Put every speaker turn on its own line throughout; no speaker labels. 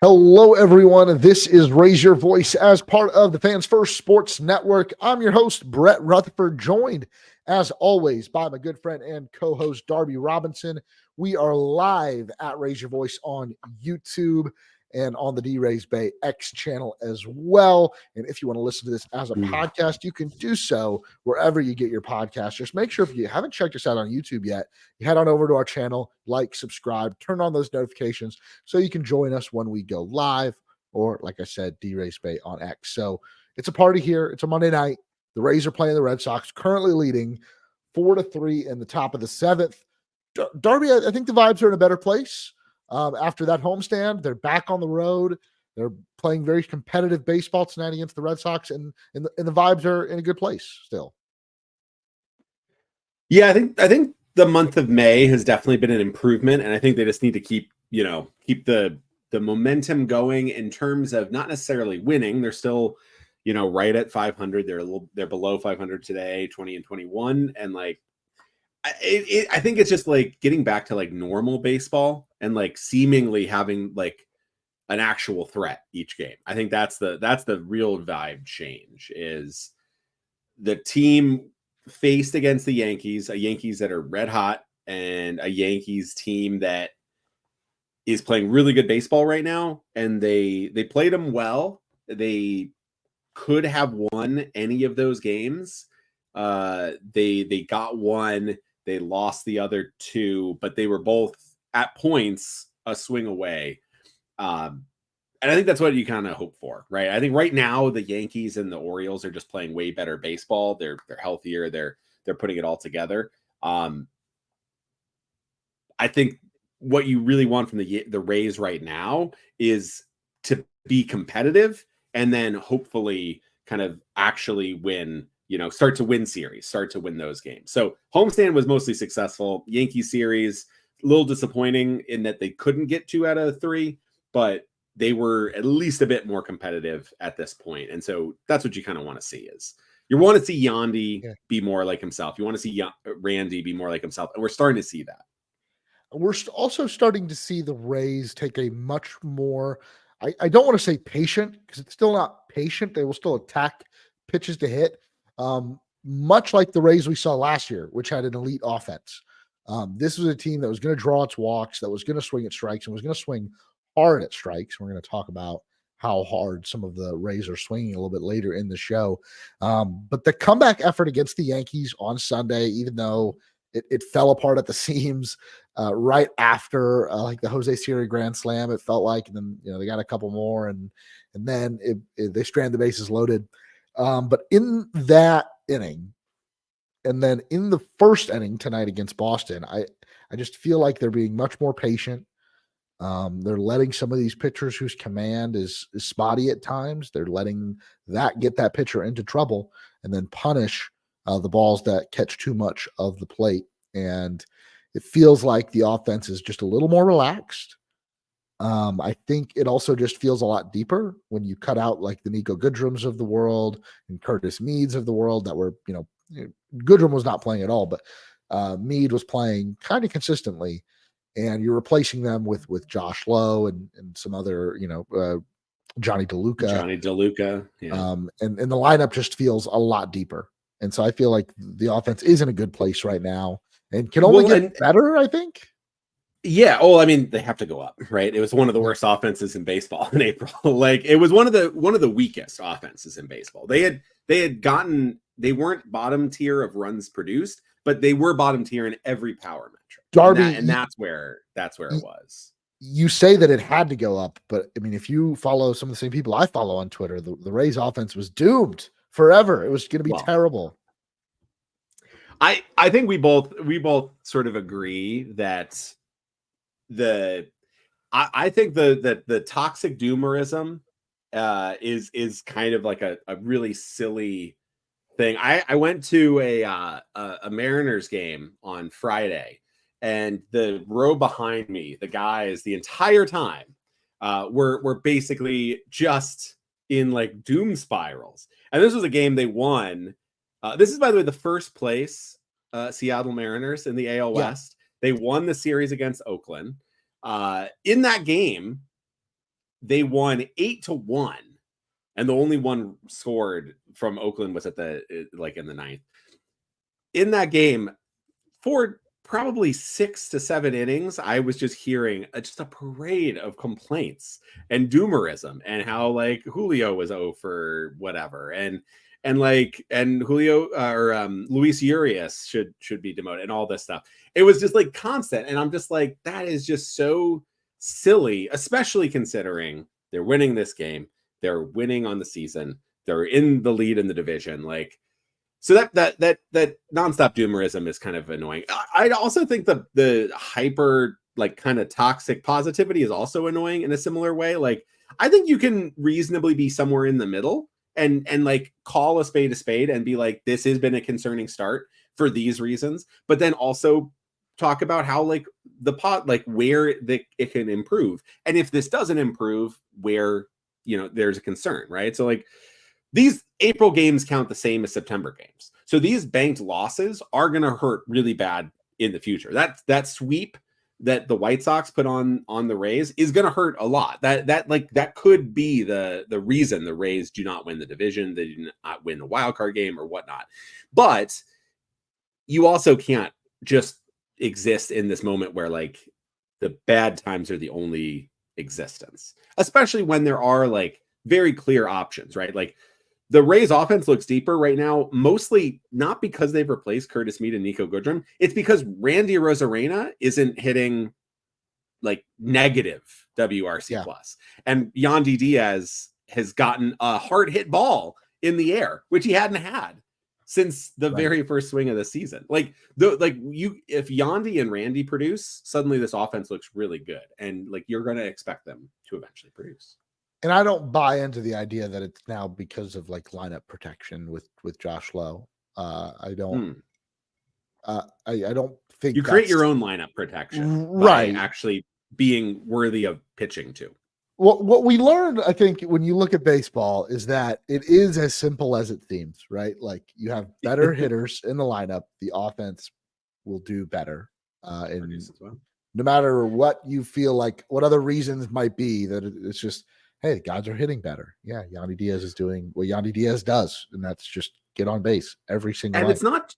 Hello, everyone. This is Raise Your Voice as part of the Fans First Sports Network. I'm your host, Brett Rutherford, joined as always by my good friend and co host, Darby Robinson. We are live at Raise Your Voice on YouTube and on the D-Rays Bay X channel as well. And if you want to listen to this as a podcast, you can do so wherever you get your podcast. Just make sure if you haven't checked us out on YouTube yet, you head on over to our channel, like, subscribe, turn on those notifications so you can join us when we go live, or like I said, D-Rays Bay on X. So it's a party here. It's a Monday night. The Rays are playing the Red Sox, currently leading 4-3 in the top of the seventh. Darby, I think the vibes are in a better place. After that homestand, they're back on the road. They're playing very competitive baseball tonight against the Red Sox, and the vibes are in a good place still.
Yeah, I think the month of May has definitely been an improvement, and I think they just need to keep the momentum going in terms of not necessarily winning. They're still, right at 500. They're below 500 today, 20-21, and I think it's just like getting back to like normal baseball and like seemingly having like an actual threat each game. I think that's the real vibe change is the team faced against the Yankees, a Yankees that are red hot and a Yankees team that is playing really good baseball right now. And they played them well. They could have won any of those games. They got one. They lost the other two, but they were both at points a swing away. And I think that's what you kind of hope for, right? I think right now the Yankees and the Orioles are just playing way better baseball. They're healthier. They're putting it all together. I think what you really want from the Rays right now is to be competitive and then hopefully kind of actually win. Start to win series, start to win those games. So homestand was mostly successful. Yankee series, a little disappointing in that they couldn't get 2 out of 3, but they were at least a bit more competitive at this point. And so that's what you kind of want to see is you want to see Yandy be more like himself. You want to see Randy be more like himself. And we're starting to see that.
We're also starting to see the Rays take a much more, I don't want to say patient because it's still not patient. They will still attack pitches to hit. Much like the Rays we saw last year, which had an elite offense. This was a team that was going to draw its walks, that was going to swing at strikes, and was going to swing hard at strikes. We're going to talk about how hard some of the Rays are swinging a little bit later in the show. But the comeback effort against the Yankees on Sunday, even though it fell apart at the seams right after like the Jose Siri grand slam, it felt like, and then they got a couple more, and then they stranded the bases loaded. But in that inning, and then in the first inning tonight against Boston, I just feel like they're being much more patient. They're letting some of these pitchers whose command is spotty at times, they're letting that get that pitcher into trouble and then punish the balls that catch too much of the plate. And it feels like the offense is just a little more relaxed. I think it also just feels a lot deeper when you cut out like the Nico Goodrums of the world and Curtis Meads of the world that were, Goodrum was not playing at all, but Mead was playing kind of consistently, and you're replacing them with Josh Lowe and some other, Johnny DeLuca.
Yeah.
And the lineup just feels a lot deeper. And so I feel like the offense is in a good place right now and can only get better, I think.
Yeah. Oh, I mean, they have to go up, right? It was one of the worst offenses in baseball in April. Like it was one of the weakest offenses in baseball. They weren't bottom tier of runs produced, but they were bottom tier in every power metric.
Darby,
and that's where it was.
You say that it had to go up, but I mean, if you follow some of the same people I follow on Twitter, the Rays offense was doomed forever. It was going to be terrible.
I think we both sort of agree that I think the toxic doomerism is kind of like a really silly thing. I went to a Mariners game on Friday, and the row behind me, the guys the entire time were basically just in like doom spirals. And this was a game they won. This is, by the way, the first place Seattle Mariners in the AL West. They won the series against Oakland. In that game, they won 8-1, and the only one scored from Oakland was at the in the ninth. In that game, for probably 6 to 7 innings, I was just hearing just a parade of complaints and doomerism, and how like Julio was for whatever, and Julio or Luis Urias should be demoted, and all this stuff. It was just like constant, and I'm just like, that is just so silly, especially considering they're winning this game, they're winning on the season, they're in the lead in the division, like. So that nonstop doomerism is kind of annoying. I also think the hyper like kind of toxic positivity is also annoying in a similar way. Like, I think you can reasonably be somewhere in the middle and like call a spade and be like, this has been a concerning start for these reasons, but then also talk about how like where it can improve, and if this doesn't improve, where there's a concern, right? So like, these April games count the same as September games. So these banked losses are going to hurt really bad in the future. That sweep that the White Sox put on the Rays is going to hurt a lot. That could be the reason the Rays do not win the division, they do not win the wild card game or whatnot. But you also can't just exist in this moment where like the bad times are the only existence, especially when there are like very clear options, right? Like, the Rays offense looks deeper right now, mostly not because they've replaced Curtis Mead and Nico Goodrum. It's because Randy Arozarena isn't hitting like negative WRC plus. And Yandy Diaz has gotten a hard hit ball in the air, which he hadn't had since the very first swing of the season. Like, if Yandy and Randy produce, suddenly this offense looks really good. And like, you're going to expect them to eventually produce.
And I don't buy into the idea that it's now because of like lineup protection with Josh Lowe. I don't. I don't think
you create your own lineup protection,
right?
By actually being worthy of pitching to.
Well, what we learned, I think, when you look at baseball, is that it is as simple as it seems, right? Like, you have better hitters in the lineup, the offense will do better. No matter what you feel like, what other reasons might be, that it's just, hey, the guys are hitting better. Yeah, Yandy Diaz is doing what Yandy Diaz does, and that's just get on base every single night.
It's not,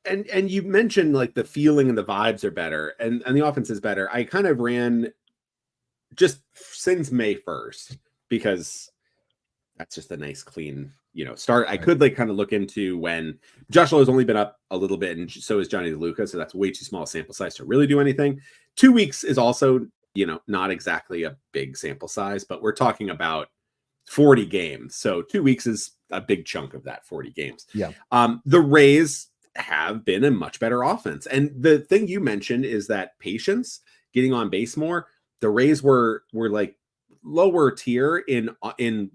and you mentioned like the feeling and the vibes are better, and the offense is better. I kind of ran just since May 1st because that's just a nice clean start. I could like kind of look into when Josh Lowe has only been up a little bit, and so is Johnny DeLuca, so that's way too small a sample size to really do anything. 2 weeks is also not exactly a big sample size, but we're talking about 40 games. So 2 weeks is a big chunk of that 40 games.
Yeah.
The Rays have been a much better offense. And the thing you mentioned is that patience, getting on base more. The Rays were like lower tier in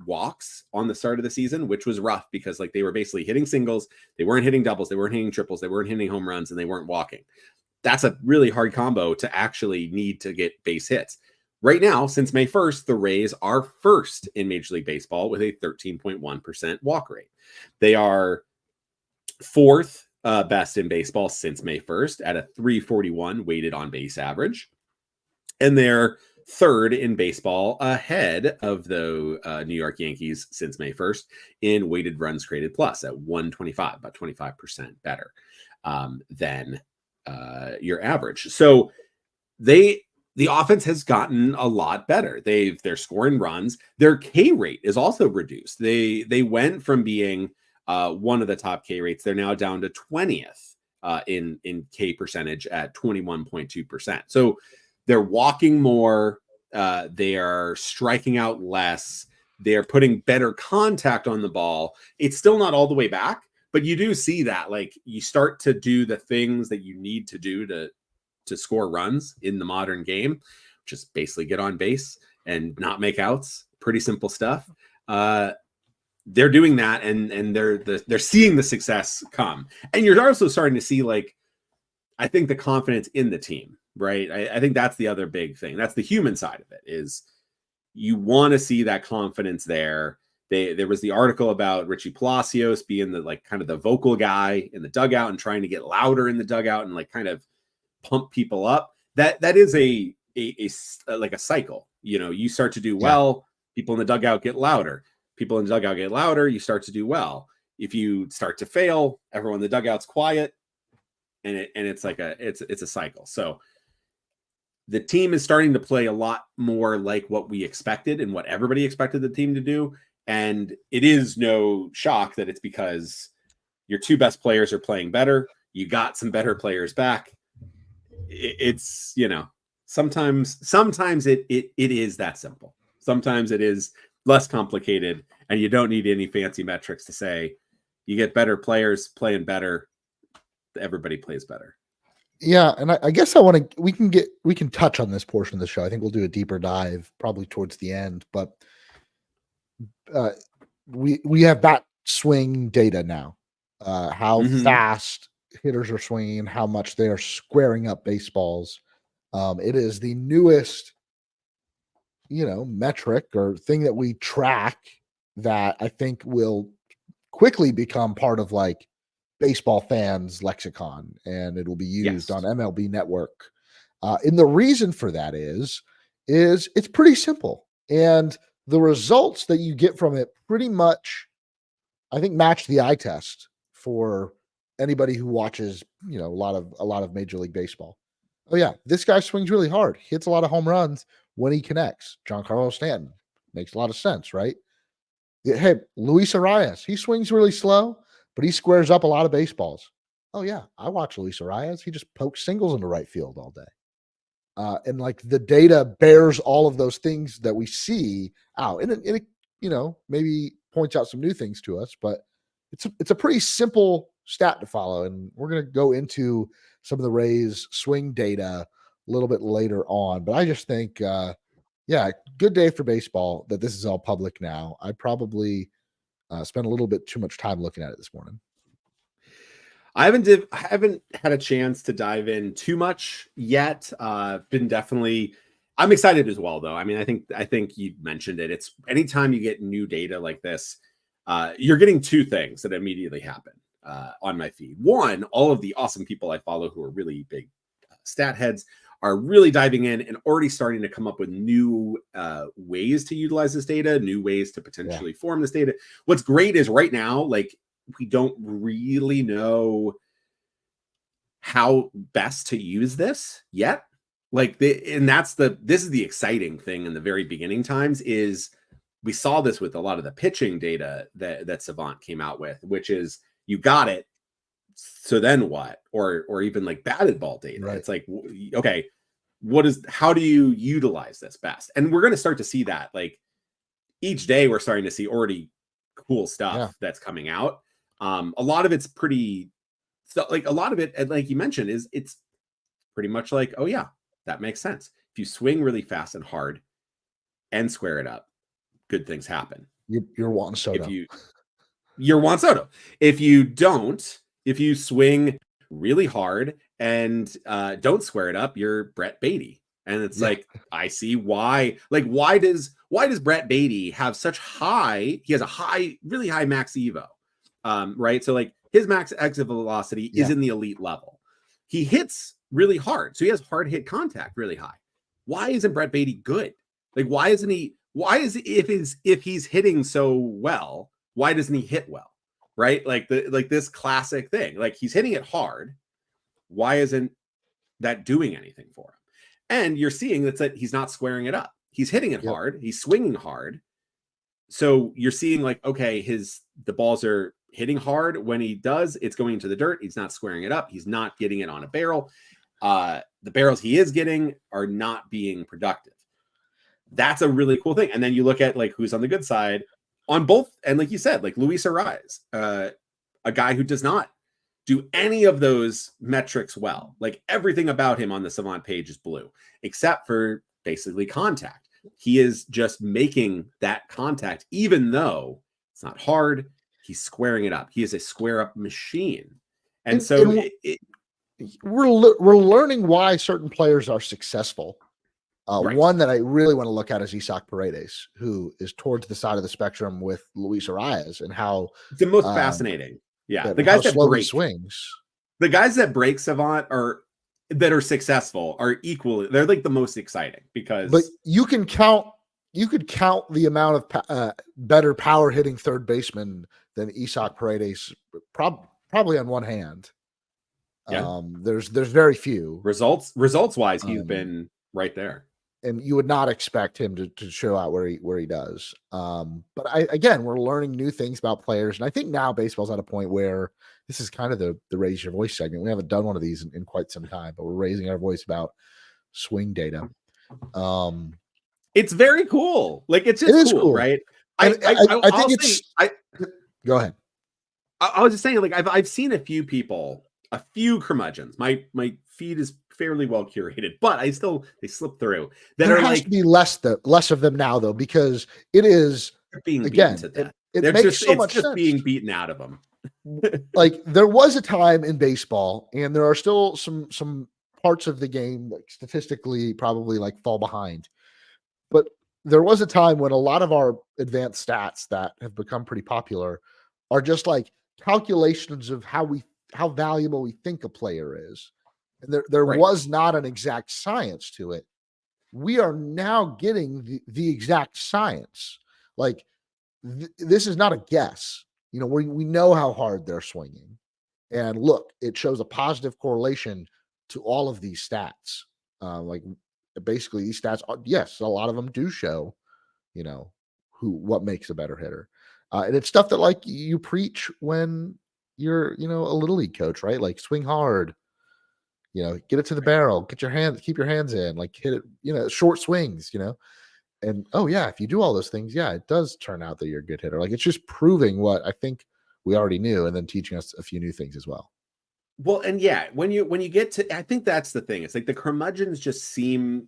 walks on the start of the season, which was rough because like they were basically hitting singles, they weren't hitting doubles, they weren't hitting triples, they weren't hitting home runs, and they weren't walking. That's a really hard combo to actually need to get base hits. Right now, since May 1st, the Rays are first in Major League Baseball with a 13.1% walk rate. They are fourth best in baseball since May 1st at a 341 weighted on base average. And they're third in baseball ahead of the New York Yankees since May 1st in weighted runs created plus at 125, about 25% better than your average. So the offense has gotten a lot better. They're scoring runs. Their K rate is also reduced. They went from being one of the top K rates. They're now down to 20th in K percentage at 21.2%. So they're walking more. They are striking out less. They're putting better contact on the ball. It's still not all the way back, but you do see that like you start to do the things that you need to do to score runs in the modern game, just basically get on base and not make outs. Pretty simple stuff. They're doing that, and they're seeing the success come. And you're also starting to see like, I think the confidence in the team, right? I think that's the other big thing. That's the human side of it, is you want to see that confidence there. There was the article about Richie Palacios being the like kind of the vocal guy in the dugout and trying to get louder in the dugout and like kind of pump people up. That is a like a cycle. You start to do well, People in the dugout get louder. People in the dugout get louder. You start to do well. If you start to fail, everyone in the dugout's quiet, and it's like it's a cycle. So the team is starting to play a lot more like what we expected and what everybody expected the team to do. And it is no shock that it's because your two best players are playing better. You got some better players back. It's, sometimes it is that simple. Sometimes it is less complicated, and you don't need any fancy metrics to say you get better players playing better. Everybody plays better.
Yeah, and I guess we can touch on this portion of the show. I think we'll do a deeper dive probably towards the end, but we have bat swing data now. How fast hitters are swinging, how much they are squaring up baseballs. It is the newest, metric or thing that we track that I think will quickly become part of like baseball fans lexicon, and it'll be used on MLB Network. And the reason for that is it's pretty simple, and the results that you get from it pretty much, I think, match the eye test for anybody who watches, a lot of Major League Baseball. Oh yeah, this guy swings really hard, hits a lot of home runs when he connects. Giancarlo Stanton makes a lot of sense, right? Hey, Luis Arias, he swings really slow, but he squares up a lot of baseballs. Oh yeah, I watch Luis Arias. He just pokes singles into right field all day. And like the data bears all of those things that we see out, and it maybe points out some new things to us, but it's a pretty simple stat to follow. And we're going to go into some of the Rays swing data a little bit later on. But I just think, good day for baseball that this is all public now. I probably spent a little bit too much time looking at it this morning.
I haven't had a chance to dive in too much yet. I'm excited as well, though. I mean, I think you mentioned it. It's anytime you get new data like this, you're getting two things that immediately happen on my feed. One, all of the awesome people I follow who are really big stat heads are really diving in and already starting to come up with new ways to utilize this data, new ways to potentially form this data. What's great is right now, like, we don't really know how best to use this yet. Like, this is the exciting thing in the very beginning times is we saw this with a lot of the pitching data that Savant came out with, which is you got it. So then what? Or even like batted ball data. Right. It's like, okay, how do you utilize this best? And we're going to start to see that, like, each day we're starting to see already cool stuff that's coming out. A lot of it's pretty, so like a lot of it, like you mentioned, it's pretty much like, oh yeah, that makes sense. If you swing really fast and hard and square it up, good things happen.
You're Juan Soto.
You're Juan Soto. If you don't, if you swing really hard and don't square it up, you're Brett Beatty. And it's like, I see why. Like, why does Brett Beatty have such high? He has a really high max evo, right? So like his max exit velocity is in the elite level. He hits really hard, so he has hard hit contact really high. Why isn't Brett Beatty good? Like, why isn't he? Why is if he's hitting so well, why doesn't he hit well? Right? Like this classic thing. Like, he's hitting it hard. Why isn't that doing anything for him? And you're seeing that he's not squaring it up. He's hitting it hard. He's swinging hard. So you're seeing like, okay, the balls are hitting hard. When he does, it's going into the dirt. He's not squaring it up. He's not getting it on a barrel. The barrels he is getting are not being productive. That's a really cool thing. And then you look at like who's on the good side on both. And like you said, like Luis Arias, a guy who does not do any of those metrics well. Like, everything about him on the Savant page is blue, except for basically contact. He is just making that contact, even though it's not hard. He's squaring it up. He is a square up machine. And so
we're learning why certain players are successful. Right. One that I really want to look at is Isaac Paredes, who is towards the side of the spectrum with Luis Arias, and how
it's the most fascinating. Yeah, the guys that break
swings,
the guys that break Savant that are successful are equally. They're like the most exciting because.
But you can count you could count the amount of better power hitting third baseman than Isaac Paredes probably on one hand.
Yeah.
There's very few.
Results wise, he's been right there.
And you would not expect him to show out where he does. But again, we're learning new things about players, and I think now baseball's at a point where this is kind of the raise your voice segment. We haven't done one of these in quite some time, but we're raising our voice about swing data.
It's very cool. Like it's just cool, right?
I think it's. Go ahead.
I was just saying, like I've seen a few people, a few curmudgeons. My feed is fairly well curated, but they slip through.
There has to be less of them now, though, because it is
being
again.
Beaten to death.
It makes so much sense.
Being beaten out of them.
Like there was a time in baseball, and there are still some parts of the game that statistically probably like fall behind. But there was a time when a lot of our advanced stats that have become pretty popular are just like calculations of how valuable we think a player is. And there was not an exact science to it. We are now getting the exact science. Like this is not a guess. We know how hard they're swinging. And look, it shows a positive correlation to all of these stats. Like basically these stats, yes, a lot of them do show, what makes a better hitter. And it's stuff that like you preach when you're, a little league coach, right? Like swing hard, get it to the barrel, keep your hands in, like hit it, short swings, and oh yeah, if you do all those things, yeah, it does turn out that you're a good hitter. Like it's just proving what I think we already knew and then teaching us a few new things as well.
Well, and yeah, when you get to, I think that's the thing. It's like the curmudgeons just seem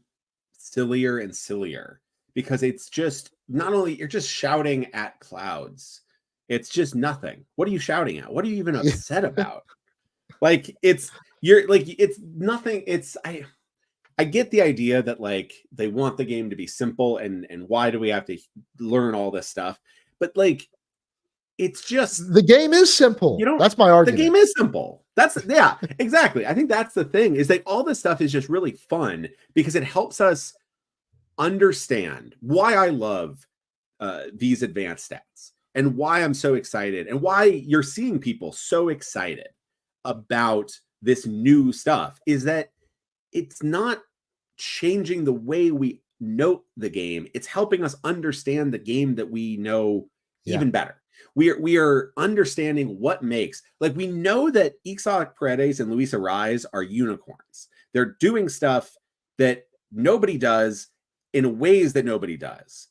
sillier and sillier because it's just not only you're just shouting at clouds. It's just nothing. What are you shouting at? What are you even upset about? Like it's nothing. I get the idea that like they want the game to be simple and why do we have to learn all this stuff? But like it's just
the game is simple. That's my argument.
The game is simple. Yeah, exactly. I think that's the thing is that all this stuff is just really fun because it helps us understand why I love these advanced stats and why I'm so excited and why you're seeing people so excited about this new stuff is that it's not changing the way we note the game. It's helping us understand the game that we know even better. We are understanding what makes, like we know that Isaac Paredes and Luis Arraez are unicorns. They're doing stuff that nobody does in ways that nobody does.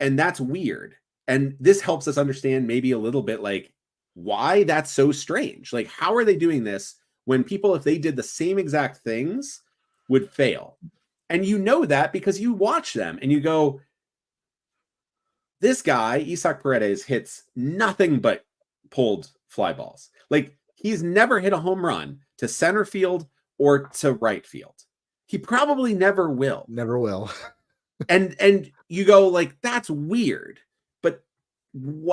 And that's weird. And this helps us understand maybe a little bit like why that's so strange. Like, how are they doing this when people, if they did the same exact things, would fail? And you know that because you watch them and you go, this guy, Isaac Paredes, hits nothing but pulled fly balls. Like, he's never hit a home run to center field or to right field. He probably never will.
Never will.
and you go like, that's weird. But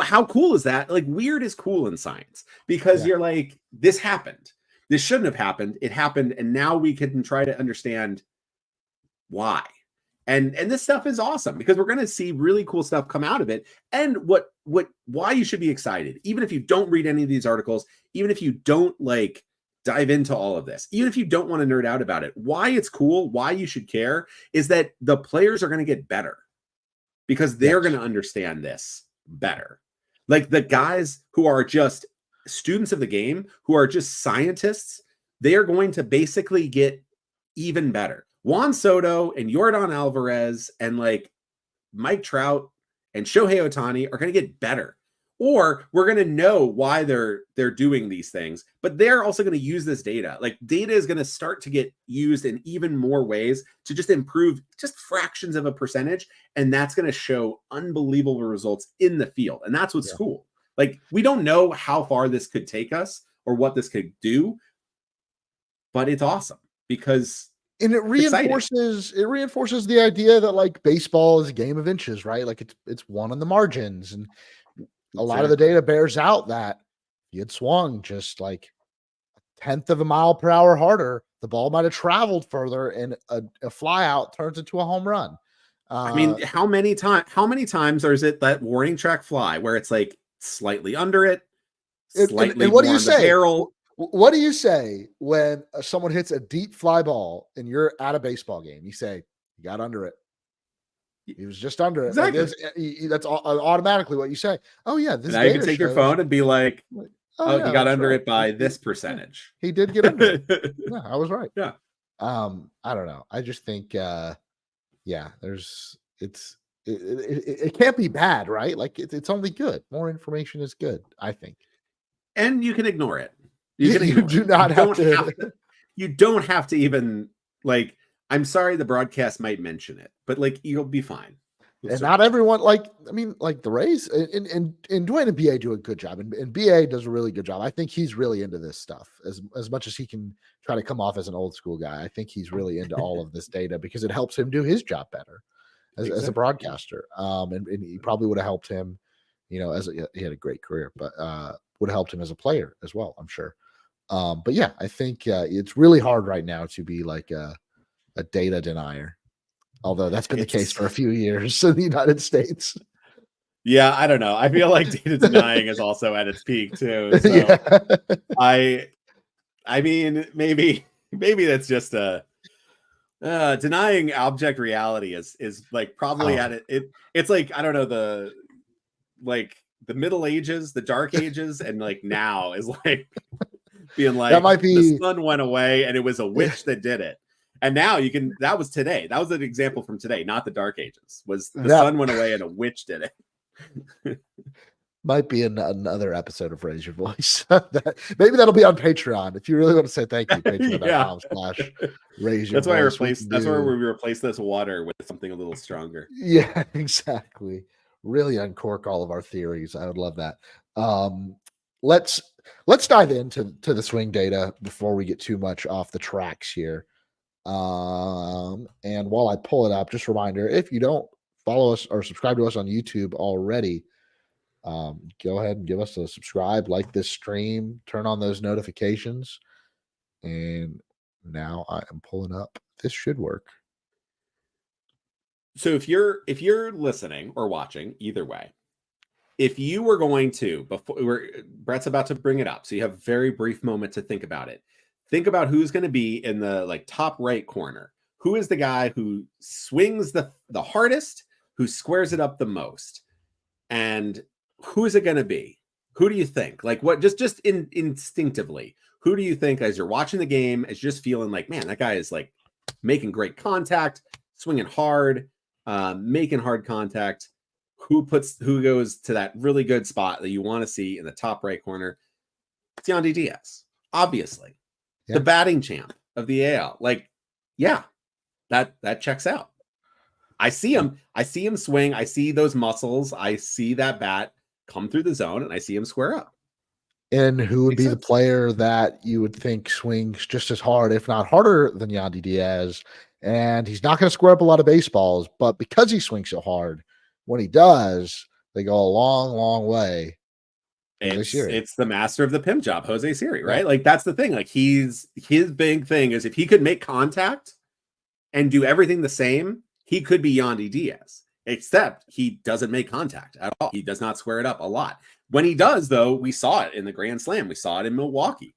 how cool is that? Like, weird is cool in science because you're like, this happened. This shouldn't have happened. It happened. And now we can try to understand why. And this stuff is awesome because we're going to see really cool stuff come out of it. And why you should be excited, even if you don't read any of these articles, even if you don't like dive into all of this, even if you don't want to nerd out about it, why it's cool, why you should care is that the players are going to get better because they're going to understand this better. Like the guys who are just students of the game, who are just scientists, they are going to basically get even better. Juan Soto and Yordan Alvarez and like Mike Trout and Shohei Ohtani are going to get better. Or we're going to know why they're doing these things, but they're also going to use this data. Like data is going to start to get used in even more ways to just improve just fractions of a percentage. And that's going to show unbelievable results in the field. And that's what's cool. Like we don't know how far this could take us or what this could do, but it's awesome because
and it reinforces the idea that like baseball is a game of inches, right? Like it's won on the margins, and a lot of the data bears out that if you had swung just like a 1/10 of a mile per hour harder, the ball might have traveled further, and a fly out turns into a home run.
I mean, how many times is it that warning track fly where it's like slightly under it, slightly
and what do
more
you
on the
say?
barrel?
What do you say when someone hits a deep fly ball and you're at a baseball game? You say, you got under it. He was just under it. Like
Exactly.
that's automatically what you say. Oh yeah, this
Now you can
data
take your
shows.
phone and be like,
Oh
"Oh, he
yeah,
got
that's
under
right.
it by this percentage."
He did get under it. Yeah, I was right.
Yeah.
I don't know. I just think, yeah, it can't be bad, right? Like it's only good. More information is good, I think.
And you can ignore it.
You do not have to.
You don't have to even like. I'm sorry, the broadcast might mention it, but like you'll be fine.
And not everyone, like, I mean, like the Rays and Dwayne and BA do a good job, and BA does a really good job. I think he's really into this stuff as much as he can try to come off as an old school guy. I think he's really into all of this data because it helps him do his job better as a broadcaster. And he probably would have helped him, you know, he had a great career, but would have helped him as a player as well, I'm sure. But yeah, I think it's really hard right now to be like a data denier. Although that's been the case for a few years in the United States.
Yeah, I don't know. I feel like data denying is also at its peak too. So
Yeah.
I mean, maybe that's just a denying object reality is like probably at it. It's like, I don't know, the Middle Ages, the Dark Ages, and like now is like being like
that might be
the sun went away and it was a witch that did it. And now you can, that was today. That was an example from today, not the Dark Ages. Was the sun went away and a witch did it.
Might be another episode of Raise Your Voice. Maybe that'll be on Patreon. If you really want to say thank you, patreon.com/raise your voice.
That's where we replace this water with something a little stronger.
Yeah, exactly. Really uncork all of our theories. I would love that. Let's dive into the swing data before we get too much off the tracks here. And while I pull it up, just a reminder, if you don't follow us or subscribe to us on YouTube already, go ahead and give us a subscribe, like this stream, turn on those notifications. And now I am pulling up. This should work.
So if you're listening or watching, either way, if you were going to, Brett's about to bring it up, so you have a very brief moment to think about it. Think about who's going to be in the like top right corner. Who is the guy who swings the hardest, who squares it up the most? And who is it going to be? Who do you think? Like what, just instinctively, who do you think as you're watching the game is just feeling like, man, that guy is like making great contact, swinging hard, making hard contact. Who goes to that really good spot that you want to see in the top right corner? It's Yandy Diaz, obviously. Yeah. The batting champ of the AL. Like, yeah, that checks out. I see him swing. I see those muscles. I see that bat come through the zone, and I see him square up.
And who would be the player that you would think swings just as hard, if not harder, than Yandy Diaz? And he's not going to square up a lot of baseballs, but because he swings so hard, when he does, they go a long, long way.
It's the master of the pimp job, Jose Siri, right? Like that's the thing. Like his big thing is if he could make contact and do everything the same, he could be Yandy Diaz. Except he doesn't make contact at all. He does not square it up a lot. When he does, though, we saw it in the Grand Slam. We saw it in Milwaukee.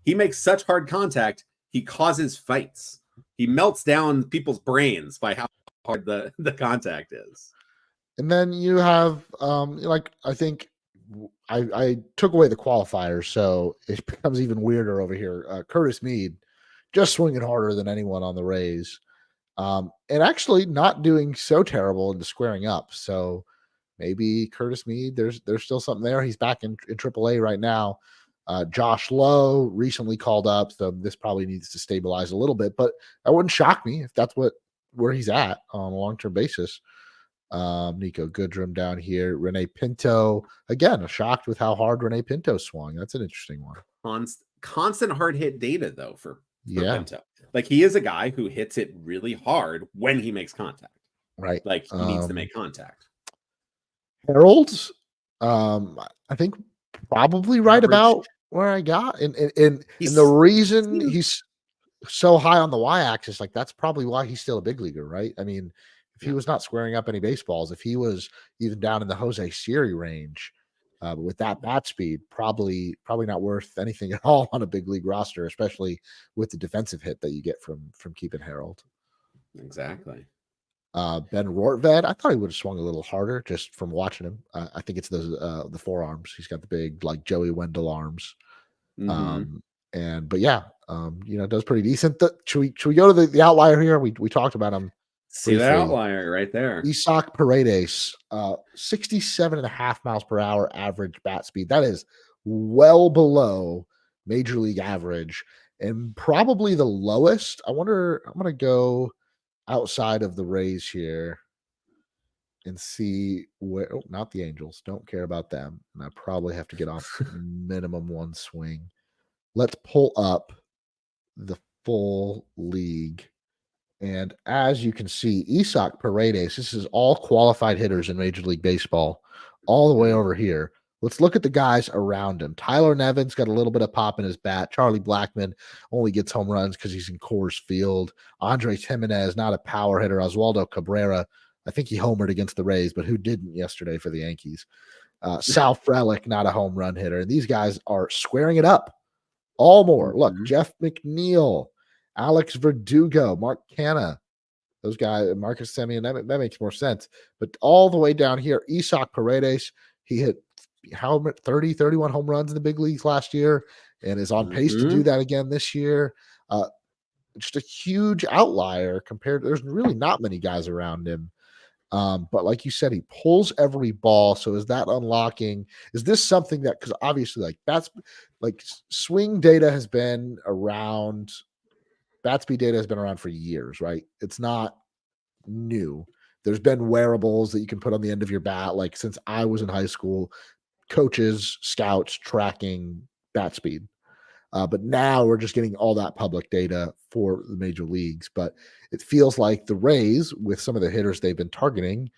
He makes such hard contact, he causes fights. He melts down people's brains by how hard the contact is.
And then you have, I think I took away the qualifiers, so it becomes even weirder over here. Curtis Mead just swinging harder than anyone on the Rays. And actually not doing so terrible into squaring up. So maybe Curtis Mead, there's still something there. He's back in AAA right now. Josh Lowe recently called up, so this probably needs to stabilize a little bit, but that wouldn't shock me if that's where he's at on a long-term basis. Nico Goodrum down here. Rene Pinto, again, shocked with how hard Rene Pinto swung. That's an interesting one.
Constant hard hit data, though, for Pinto. Like he is a guy who hits it really hard when he makes contact.
Right.
Like he needs to make contact.
Harold's, I think probably right about where I got. And the reason he's so high on the y-axis, like that's probably why he's still a big leaguer, right? I mean, if he was not squaring up any baseballs, if he was even down in the Jose Siri range, with that bat speed, probably not worth anything at all on a big league roster, especially with the defensive hit that you get from keeping Harold.
Exactly.
Ben Rortvedt, I thought he would have swung a little harder just from watching him. I think it's the forearms. He's got the big like Joey Wendell arms. But yeah, does pretty decent. Should we go to the outlier here? We talked about him.
See that outlier right there.
Isaac Paredes, 67.5 miles per hour average bat speed. That is well below major league average and probably the lowest. I'm going to go outside of the Rays here and see where. Oh, not the Angels. Don't care about them. And I probably have to get off minimum one swing. Let's pull up the full league. And as you can see, Isaac Paredes, this is all qualified hitters in Major League Baseball, all the way over here. Let's look at the guys around him. Tyler Nevin's got a little bit of pop in his bat. Charlie Blackmon only gets home runs because he's in Coors Field. Andres Jimenez, not a power hitter. Oswaldo Cabrera, I think he homered against the Rays, but who didn't yesterday for the Yankees? Sal Frelick, not a home run hitter. And these guys are squaring it up. All more. Look, Jeff McNeil, Alex Verdugo, Mark Canha, those guys, Marcus Semien, that makes more sense. But all the way down here, Isaac Paredes, he hit 31 home runs in the big leagues last year and is on pace to do that again this year. Just a huge outlier compared. There's really not many guys around him. But like you said, he pulls every ball. So is that unlocking? Is this something that, because obviously swing data has been around, bat speed data has been around for years, right? It's not new. There's been wearables that you can put on the end of your bat. Like since I was in high school, coaches, scouts tracking bat speed. But now we're just getting all that public data for the major leagues. But it feels like the Rays, with some of the hitters they've been targeting,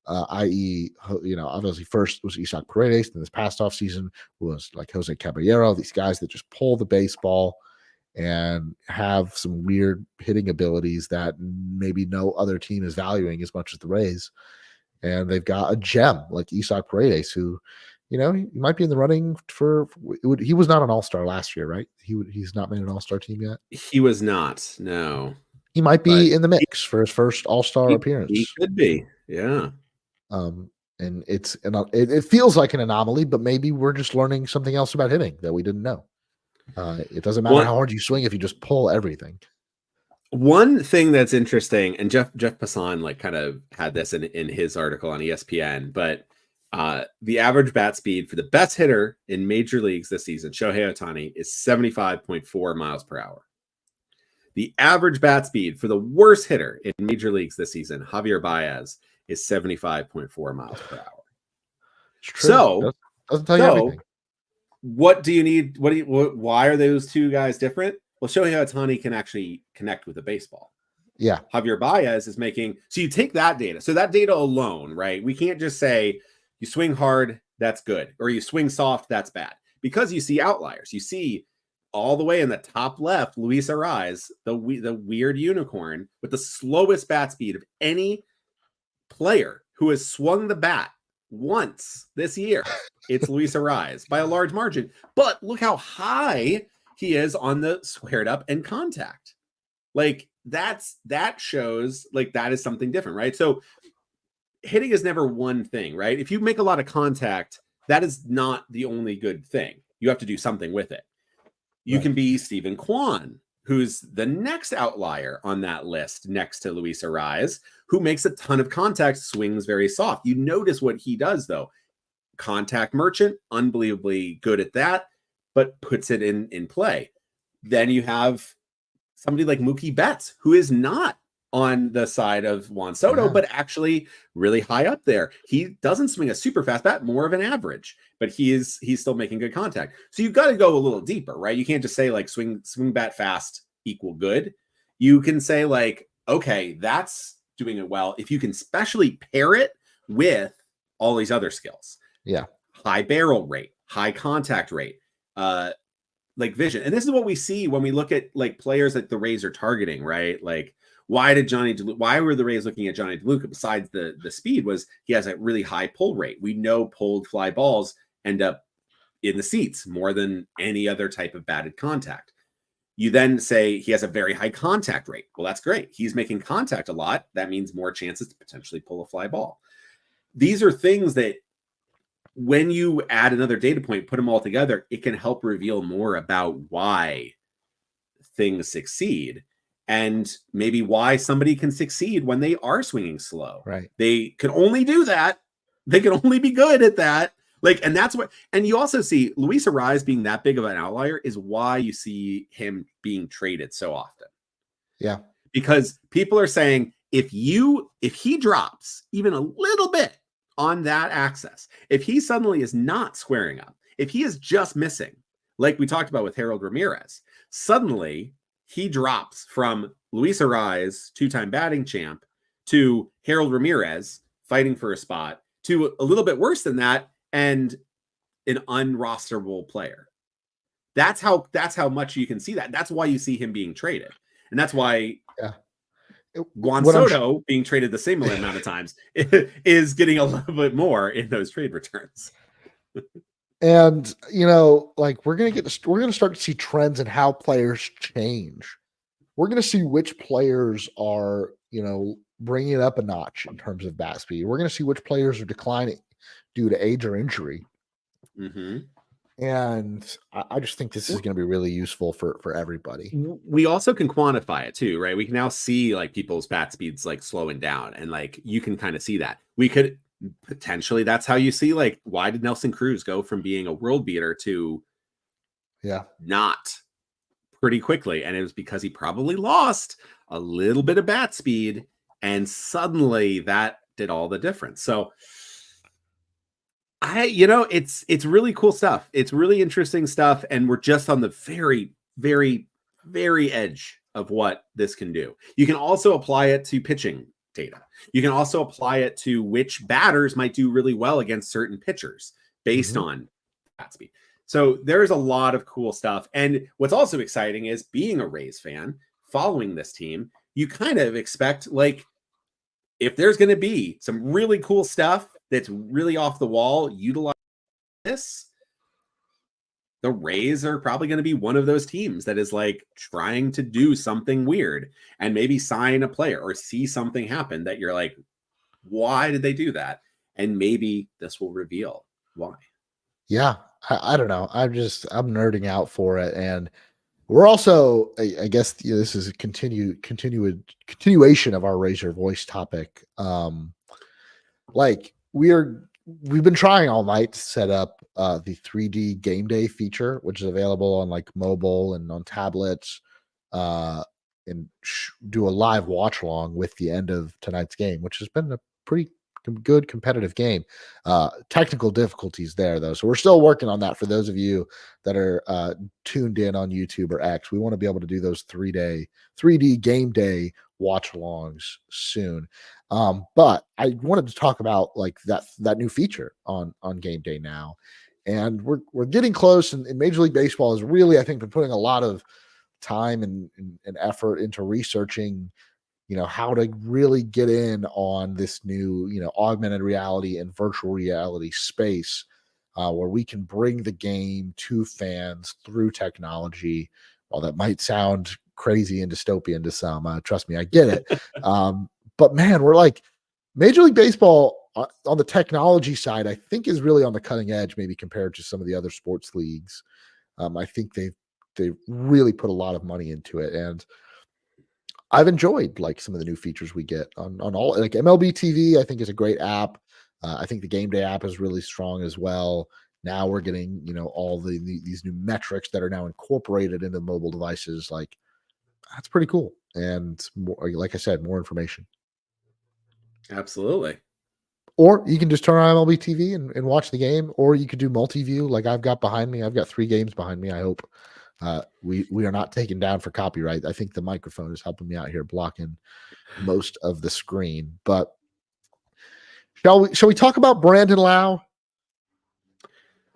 i.e., obviously first was Isaac Paredes, and this past offseason was like Jose Caballero, these guys that just pull the baseball and have some weird hitting abilities that maybe no other team is valuing as much as the Rays. And they've got a gem like Isaac Paredes, who, he might be in the running for. He was not an all-star last year, right? He's not made an all-star team yet.
He was not. No,
he might be in the mix for his first all-star appearance.
He could be, yeah.
And it feels like an anomaly, but maybe we're just learning something else about hitting that we didn't know. It doesn't matter how hard you swing if you just pull everything.
One thing that's interesting, and Jeff Passan kind of had this in his article on ESPN, but the average bat speed for the best hitter in major leagues this season, Shohei Ohtani, is 75.4 miles per hour. The average bat speed for the worst hitter in major leagues this season, Javier Baez, is 75.4 miles per hour. So
doesn't tell you everything.
What do you need? Why are those two guys different? Well, Shohei Ohtani can actually connect with a baseball.
Yeah.
Javier Baez is making, so you take that data. So that data alone, right? We can't just say you swing hard, that's good, or you swing soft, that's bad, because you see outliers. You see all the way in the top left, Luis Ariz, the weird unicorn with the slowest bat speed of any player who has swung the bat once this year. It's Luis Ariz by a large margin, but look how high he is on the squared up and contact. Like that shows like that is something different, right? So hitting is never one thing, right? If you make a lot of contact, that is not the only good thing. You have to do something with it. You can be Stephen Kwan, who's the next outlier on that list next to Luis Ariz, who makes a ton of contact, swings very soft. You notice what he does, though. Contact merchant, unbelievably good at that, but puts it in play. Then you have somebody like Mookie Betts, who is not on the side of Juan Soto, but actually really high up there. He doesn't swing a super fast bat, more of an average, but he's still making good contact. So you've got to go a little deeper, right? You can't just say like swing bat fast equal good. You can say like, okay, that's doing it well. If you can specially pair it with all these other skills.
Yeah.
High barrel rate, high contact rate, like vision. And this is what we see when we look at like players that the Rays are targeting, right? Like why were the Rays looking at Johnny DeLuca besides the speed? Was he has a really high pull rate. We know pulled fly balls end up in the seats more than any other type of batted contact. You then say he has a very high contact rate. Well, that's great. He's making contact a lot. That means more chances to potentially pull a fly ball. These are things that when you add another data point, put them all together, it can help reveal more about why things succeed and maybe why somebody can succeed when they are swinging slow.
Right.
They can only do that. They can only be good at that. And that's what, and you also see Luis Arraez being that big of an outlier is why you see him being traded so often.
Yeah.
Because people are saying, if he drops even a little bit on that axis, if he suddenly is not squaring up, if he is just missing, like we talked about with Harold Ramirez, suddenly he drops from Luis Arraez, 2-time batting champ, to Harold Ramirez fighting for a spot, to a little bit worse than that, and an unrosterable player. That's how much you can see that. That's why you see him being traded. And that's why Juan Soto being traded the same amount of times is getting a little bit more in those trade returns.
And, we're going to start to see trends in how players change. We're going to see which players are, bringing it up a notch in terms of bat speed. We're going to see which players are declining due to age or injury.
Mm-hmm.
And I just think this is going to be really useful for everybody.
We also can quantify it too, right? We can now see people's bat speeds slowing down, and you can kind of see that. We could potentially, that's how you see why did Nelson Cruz go from being a world beater to not pretty quickly? And it was because he probably lost a little bit of bat speed, and suddenly that did all the difference. So it's really cool stuff. It's really interesting stuff. And we're just on the very, very, very edge of what this can do. You can also apply it to pitching data. You can also apply it to which batters might do really well against certain pitchers based on bat speed. So there's a lot of cool stuff. And what's also exciting is being a Rays fan, following this team, you kind of expect if there's going to be some really cool stuff that's really off the wall, utilize this, the Rays are probably going to be one of those teams that is trying to do something weird and maybe sign a player or see something happen that you're why did they do that? And maybe this will reveal why. Yeah.
I don't know. I'm nerding out for it. And we're also, I guess, this is a continuation of our Raise Your Voice topic. We've been trying all night to set up the 3D game day feature, which is available on mobile and on tablets, and do a live watch along with the end of tonight's game, which has been a pretty good competitive game. Technical difficulties there though, so we're still working on that. For those of you that are tuned in on YouTube or X, we want to be able to do those 3D game day watch alongs soon. But I wanted to talk about that new feature on game day now, and we're getting close. And Major League Baseball has really, I think, been putting a lot of time and effort into researching how to really get in on this new, augmented reality and virtual reality space, where we can bring the game to fans through technology. While that might sound crazy and dystopian to some, trust me, I get it. But man, we're Major League Baseball on the technology side, I think, is really on the cutting edge, maybe compared to some of the other sports leagues. I think they've really put a lot of money into it, and I've enjoyed some of the new features we get on all MLB TV. I think is a great app. I think the Game Day app is really strong as well. Now we're getting all these new metrics that are now incorporated into mobile devices. That's pretty cool. And more, like I said, more information.
Absolutely.
Or you can just turn on MLB TV and watch the game, or you could do multi-view like I've got behind me. I've got 3 games behind me. I hope we are not taken down for copyright. I think the microphone is helping me out here, blocking most of the screen. But shall we talk about Brandon Lowe?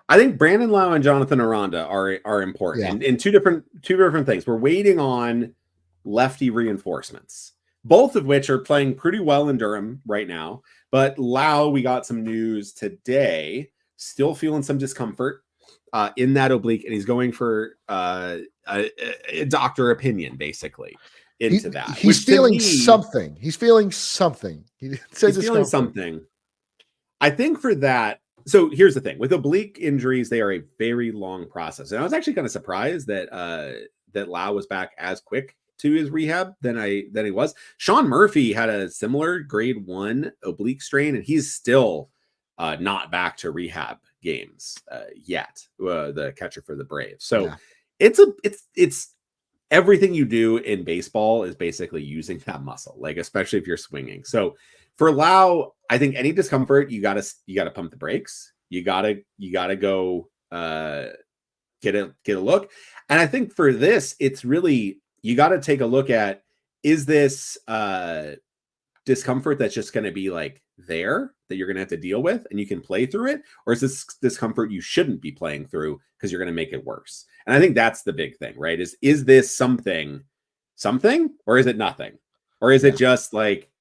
I think Brandon Lowe and Jonathan Aranda are important, and two different things. We're waiting on lefty reinforcements. both of which are playing pretty well in Durham right now. But Lowe, we got some news today, still feeling some discomfort in that oblique, and he's going for a doctor opinion, basically, into that.
He's feeling something. He's feeling something.
He's feeling something. I think for that, so here's the thing. With oblique injuries, they are a very long process. And I was actually kind of surprised that that Lowe was back as quick to his rehab than he was. Sean Murphy had a similar grade 1 oblique strain, and he's still not back to rehab games yet, the catcher for the Braves. So yeah. It's everything you do in baseball is basically using that muscle, like especially if you're swinging. So for Lowe, I think any discomfort, you gotta pump the brakes. You gotta go get a look. And I think for this, it's really, you got to take a look at, is this discomfort that's just going to be like there that you're going to have to deal with and you can play through it? Or is this discomfort you shouldn't be playing through because you're going to make it worse? And I think that's the big thing, right? Is this something, or is it nothing? Or is it just like,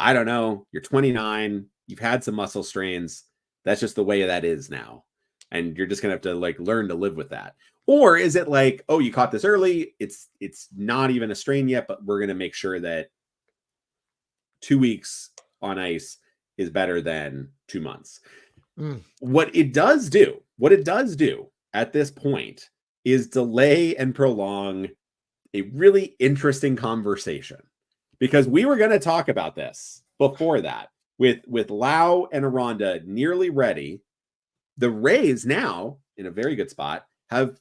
I don't know, you're 29, you've had some muscle strains. That's just the way that is now. And you're just going to have to like learn to live with that. Or is it like, oh, you caught this early, it's not even a strain yet, but we're going to make sure that 2 weeks on ice is better than 2 months. What it does do at this point is delay and prolong a really interesting conversation, because we were going to talk about this before that with Lowe and Aranda nearly ready. The Rays now in a very good spot have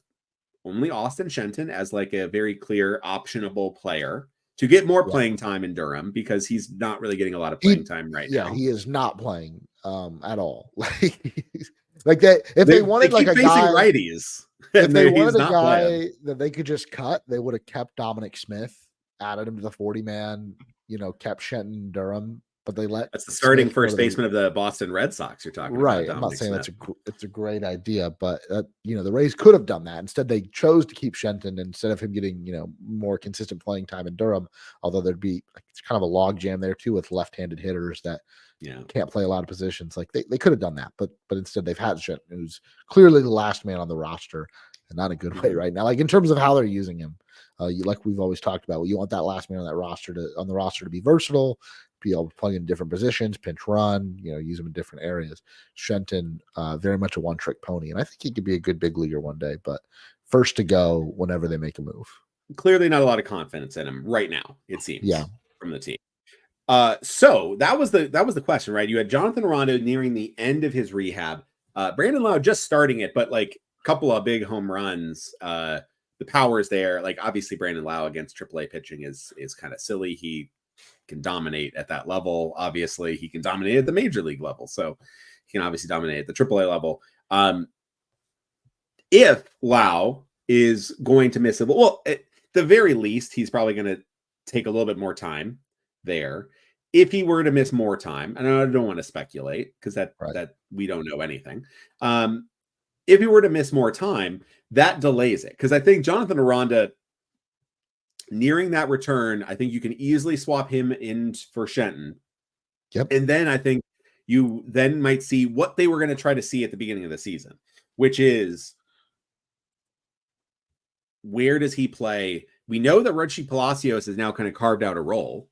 only Austin Shenton as like a very clear optionable player to get more playing time in Durham, because he's not really getting a lot of playing time right now.
Yeah, he is not playing at all. Like that, if they wanted like a guy,
righties,
if they wanted a guy that they could just cut, they would have kept Dominic Smith, added him to the 40-man, kept Shenton in Durham. But they let
that's the starting first baseman of the Boston Red Sox. You're talking
right.
about.
I'm not saying it's a great idea, but the Rays could have done that. Instead, they chose to keep Shenton instead of him getting more consistent playing time in Durham. Although there'd be it's kind of a log jam there too with left-handed hitters that can't play a lot of positions. Like they could have done that, but instead they've had Shenton, who's clearly the last man on the roster, and not a good way right now. Like in terms of how they're using him, like we've always talked about, you want that last man on the roster to be versatile. Be able to play in different positions, pinch run, use them in different areas. Shenton, very much a one-trick pony, and I think he could be a good big leaguer one day, but first to go whenever they make a move.
Clearly not a lot of confidence in him right now, it seems, from the team. So that was the question, right? You had Jonathan Aranda nearing the end of his rehab. Brandon Lowe just starting it, but like a couple of big home runs. The power's there. Like obviously Brandon Lowe against AAA pitching is kind of silly. He can dominate at that level. Obviously, he can dominate at the major league level. So he can obviously dominate at the AAA level. If Lowe is going to miss it, well, at the very least, he's probably going to take a little bit more time there. If he were to miss more time, and I don't want to speculate because that we don't know anything. If he were to miss more time, that delays it. Because I think Jonathan Aranda, nearing that return, I think you can easily swap him in for Shenton.
Yep.
And then I think you then might see what they were going to try to see at the beginning of the season, which is, where does he play? We know that Rochi Palacios has now kind of carved out a role.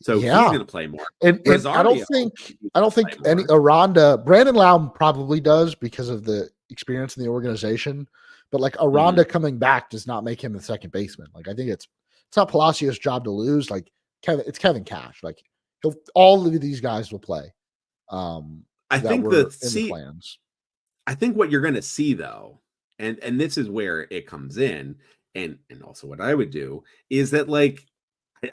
So he's going to play more.
And I don't think any Aranda, Brandon Lowe probably does because of the experience in the organization. But like Aranda coming back does not make him the second baseman. Like I think it's not Palacios' job to lose. Like it's Kevin Cash. Like all of these guys will play.
I think the plans. I think what you're going to see though, and this is where it comes in, and also what I would do is that like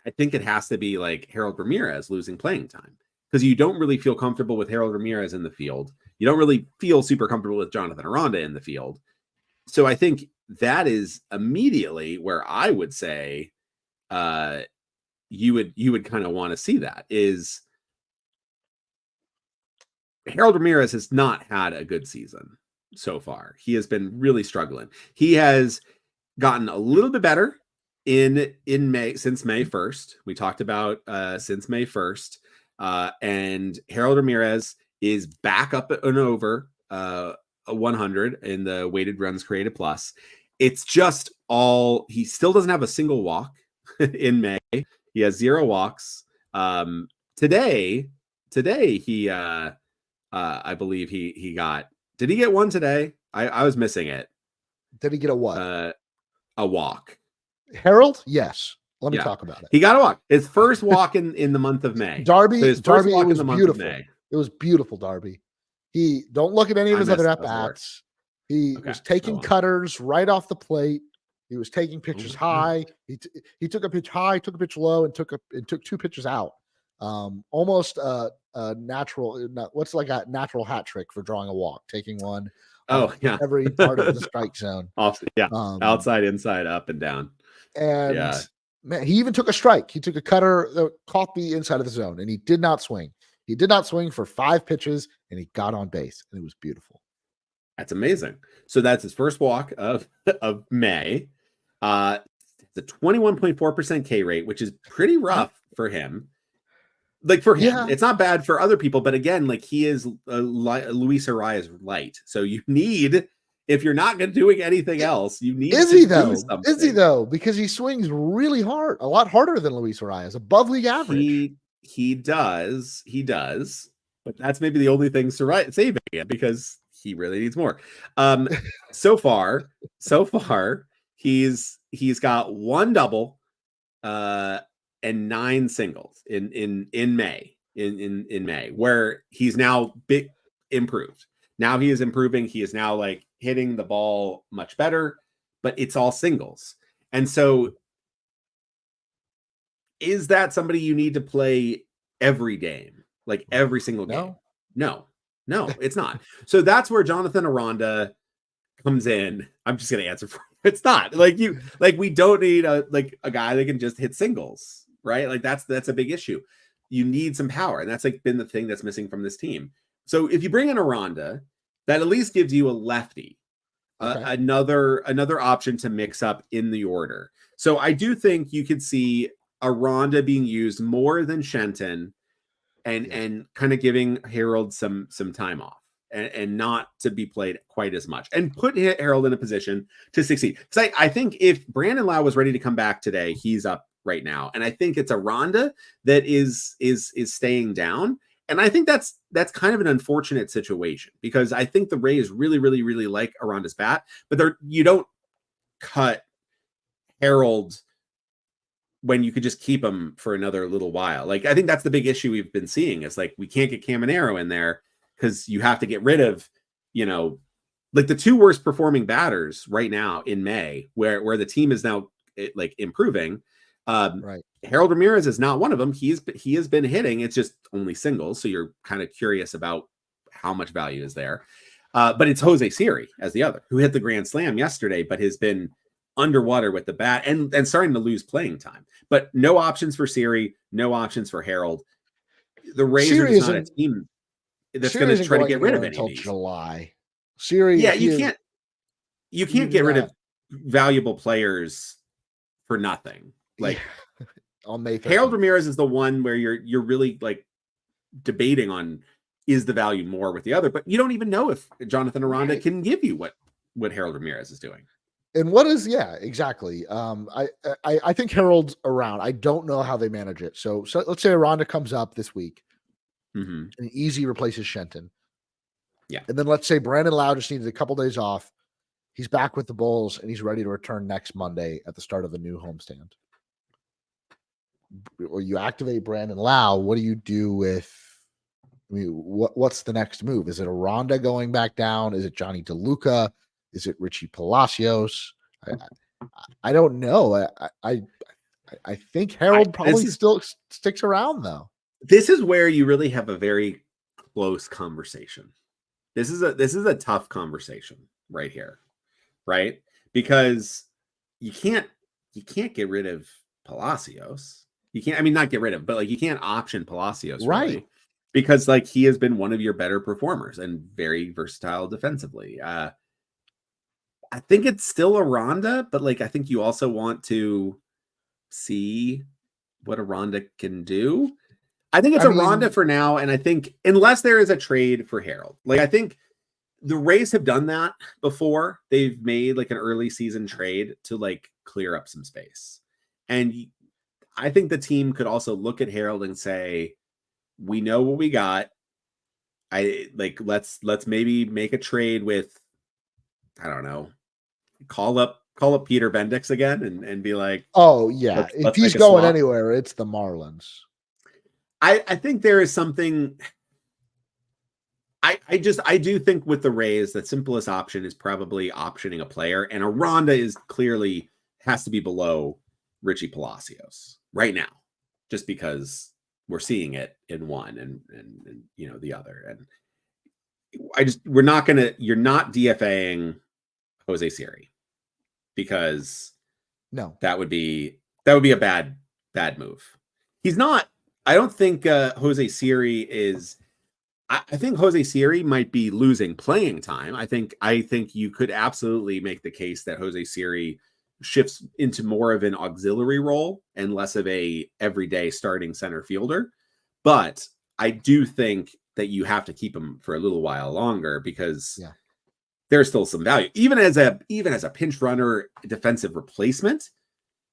I think it has to be like Harold Ramirez losing playing time, because you don't really feel comfortable with Harold Ramirez in the field. You don't really feel super comfortable with Jonathan Aranda in the field. So I think that is immediately where I would say you would kind of want to see that is Harold Ramirez has not had a good season so far. He has been really struggling. He has gotten a little bit better in May, since May 1st. We talked about since May 1st. And Harold Ramirez is back up and over a 100 in the weighted runs created plus. It's just all, he still doesn't have a single walk in May. He has 0 walks. Today he I believe he got, did he get one today? I was missing it.
Did he get a what?
A walk.
Harold? Yes. Let me talk about it.
He got a walk. His first walk in the month of May.
Darby,
so his first
Darby,
walk
it was
in the
beautiful.
month of May.
It was beautiful, Darby. He don't look at any of his other at-bats. He was taking cutters right off the plate. He was taking pitches high. He took a pitch high, took a pitch low, and took 2 pitches out. Almost a natural, what's like a natural hat trick for drawing a walk, taking one. Every part of the strike zone.
Outside, inside, up and down.
And man, he even took a strike. He took a cutter that caught the inside of the zone, and he did not swing. He did not swing for 5 pitches, and he got on base, and it was beautiful.
That's amazing. So that's his first walk of May. The 21.4% K rate, which is pretty rough for him. Like for him, it's not bad for other people, but again, like he is Luis Arias light. So you need, if you're not doing anything else, you need.
Is he though? Because he swings really hard, a lot harder than Luis Arias, above league average.
He does, but that's maybe the only thing saving it, because he really needs more. So far, he's got 1 double, and 9 singles in May, in May, where he's now big improved. Now he is improving. He is now like hitting the ball much better, but it's all singles. And so is that somebody you need to play every game, like every single game? No, it's not. So that's where Jonathan Aranda comes in. I'm just going to answer for you. It's not like we don't need a guy that can just hit singles, right? Like that's a big issue. You need some power, and that's like been the thing that's missing from this team. So if you bring in Aranda, that at least gives you a lefty, another option to mix up in the order. So I do think you could see Aranda being used more than Shenton, and kind of giving Harold some time off, and not to be played quite as much, and put Harold in a position to succeed. Because I think if Brandon Lowe was ready to come back today, he's up right now, and I think it's Aranda that is staying down. And I think that's kind of an unfortunate situation, because I think the Rays really, really, really like Aranda's bat, but you don't cut Harold when you could just keep him for another little while. Like, I think that's the big issue we've been seeing, is like, we can't get Caminero in there because you have to get rid of, like the 2 worst performing batters right now in May, where the team is now like improving. Right. Harold Ramirez is not one of them. He has been hitting. It's just only singles. So you're kind of curious about how much value is there. But it's Jose Siri as the other, who hit the grand slam yesterday, but has been underwater with the bat and starting to lose playing time. But no options for Siri, no options for Harold. The Rays are just not a team that's going to try to get rid of any of these.
July. Siri,
you can't get rid of valuable players for nothing. Like
on May 15th.
Harold Ramirez is the one where you're really like debating on, is the value more with the other, but you don't even know if Jonathan Aranda can give you what Harold Ramirez is doing.
And what is, exactly. I think Harold's around. I don't know how they manage it. So let's say Aranda comes up this week, and easy replaces Shenton. Yeah. And then let's say Brandon Lowe just needed a couple days off. He's back with the Bulls, and he's ready to return next Monday at the start of the new homestand. Or you activate Brandon Lowe. What do you do with? I mean, what's the next move? Is it Aranda going back down? Is it Johnny DeLuca? Is it Richie Palacios? I don't know. I think Harold probably still sticks around, though.
This is where you really have a very close conversation. This is a tough conversation right here, right? Because you can't get rid of Palacios. You can't, I mean, not get rid of, but like you can't option Palacios, really, right? Because like he has been one of your better performers and very versatile defensively. I think it's still Aranda, but like I think you also want to see what Aranda can do. I think it's
I
Aranda
mean,
for now, and I think unless there is a trade for Harold, like I think the Rays have done that before. They've made like an early season trade to like clear up some space. And I think the team could also look at Harold and say, we know what we got. I like let's maybe make a trade with, I don't know, call up Peter Bendix again and be like,
oh yeah, if
let's
he's
make a
going
swap.
anywhere, it's the Marlins.
I think there is something. I do think with the Rays, the simplest option is probably optioning a player, and Aranda is clearly has to be below Richie Palacios right now, just because we're seeing it in one and you know the other. And you're not DFAing Jose Siri because
No,
that would be a bad move. He's not. I don't think Jose Siri is. I think Jose Siri might be losing playing time. I think you could absolutely make the case that Jose Siri shifts into more of an auxiliary role and less of a everyday starting center fielder. But I do think that you have to keep him for a little while longer because
yeah,
there's still some value. Even as a pinch runner defensive replacement,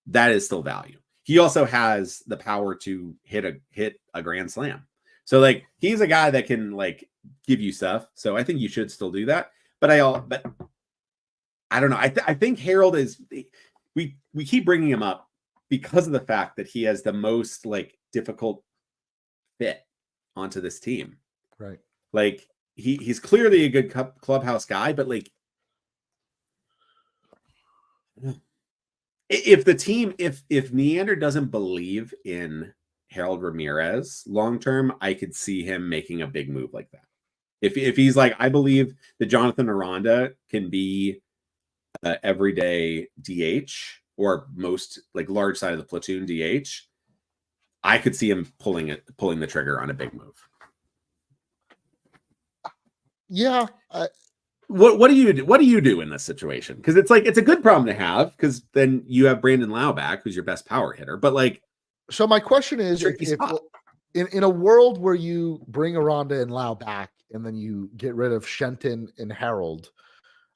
that is still value. He also has the power to hit a grand slam. So like he's a guy that can like give you stuff. So I think you should still do that. But I don't know. I think Harold is we keep bringing him up because of the fact that he has the most like difficult fit onto this team.
right.
Like he's clearly a good clubhouse guy, but like if the team if Neander doesn't believe in Harold Ramirez long term, I could see him making a big move like that. If he's like, I believe that Jonathan Aranda can be everyday DH or most like large side of the platoon DH, I could see him pulling the trigger on a big move.
Yeah.
What do you do in this situation? Because it's like it's a good problem to have because then you have Brandon Lowe back, who's your best power hitter. But like,
So my question is, if in a world where you bring Aranda and Lau back, and then you get rid of Shenton and Harold,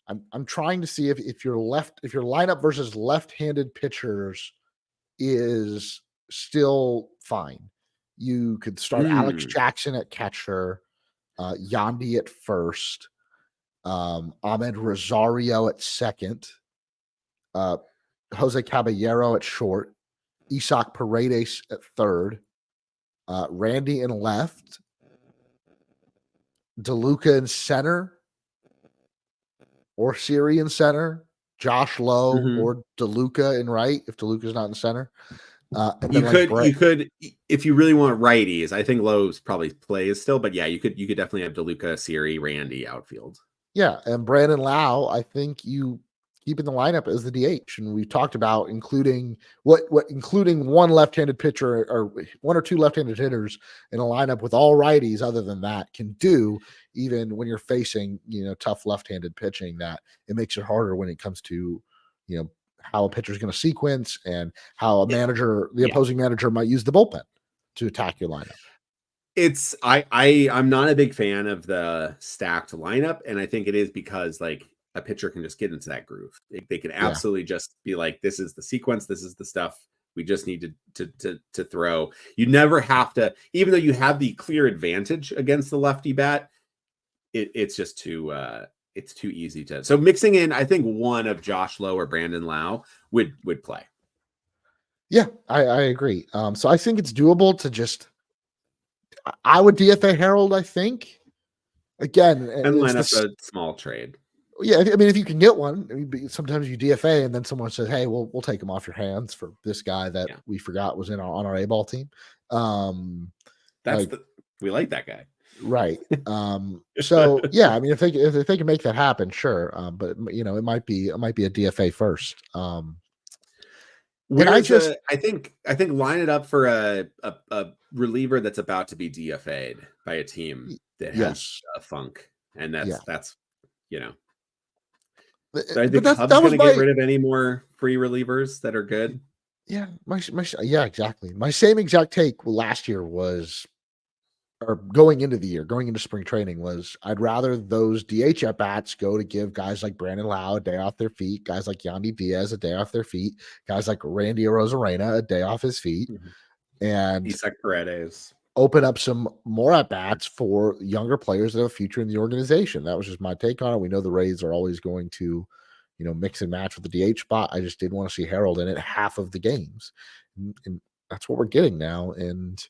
I'm trying to see if your lineup versus left-handed pitchers is still fine. You could start Alex Jackson at catcher, Yandy at first, Ahmed Rosario at second, Jose Caballero at short, Isaac Paredes at third, Randy in left, DeLuca in center, or Siri in center, Josh Lowe or DeLuca in right if DeLuca's not in center. And
you could if you really want righties. I think Lowe's probably plays still, but yeah, you could definitely have DeLuca, Siri, Randy outfield.
Yeah, and Brandon Lau, I think you keep in the lineup as the DH, and we talked about including including one left-handed pitcher or one or two left-handed hitters in a lineup with all righties. Other than that, can do even when you're facing tough left-handed pitching. That it makes it harder when it comes to how a pitcher is going to sequence and how the opposing manager might use the bullpen to attack your lineup.
It's I'm not a big fan of the stacked lineup, and I think it is because like a pitcher can just get into that groove. They can absolutely just be like, this is the sequence, this is the stuff we just need to throw. You never have to, even though you have the clear advantage against the lefty bat, it's just too easy to. So mixing in, I think one of Josh Lowe or Brandon Lau would play.
Yeah, I agree. So I think it's doable to just. I would DFA Harold, I think. Again,
and line up a small trade.
Yeah, I mean, if you can get one, sometimes you DFA and then someone says, "Hey, we'll take him off your hands for this guy that we forgot was on our A-ball team."
We like that guy,
right? So yeah, I mean, if they can make that happen, sure. But it might be a DFA first.
I think line it up for a reliever that's about to be DFA'd by a team that has a funk, and that's. So I think Cubs going to get rid of any more free relievers that are good.
Yeah, yeah, exactly. My same exact take last year was, or going into the year, going into spring training, was I'd rather those DH at bats go to give guys like Brandon Lowe a day off their feet, guys like Yandy Diaz a day off their feet, guys like Randy Arozarena a day off his feet,
Mhm.
and
Isak Paredes.
open up some more at bats for younger players that have a future in the organization. That was just my take on it. We know the Rays are always going to, mix and match with the DH spot. I just didn't want to see Harold in it half of the games, and that's what we're getting now. And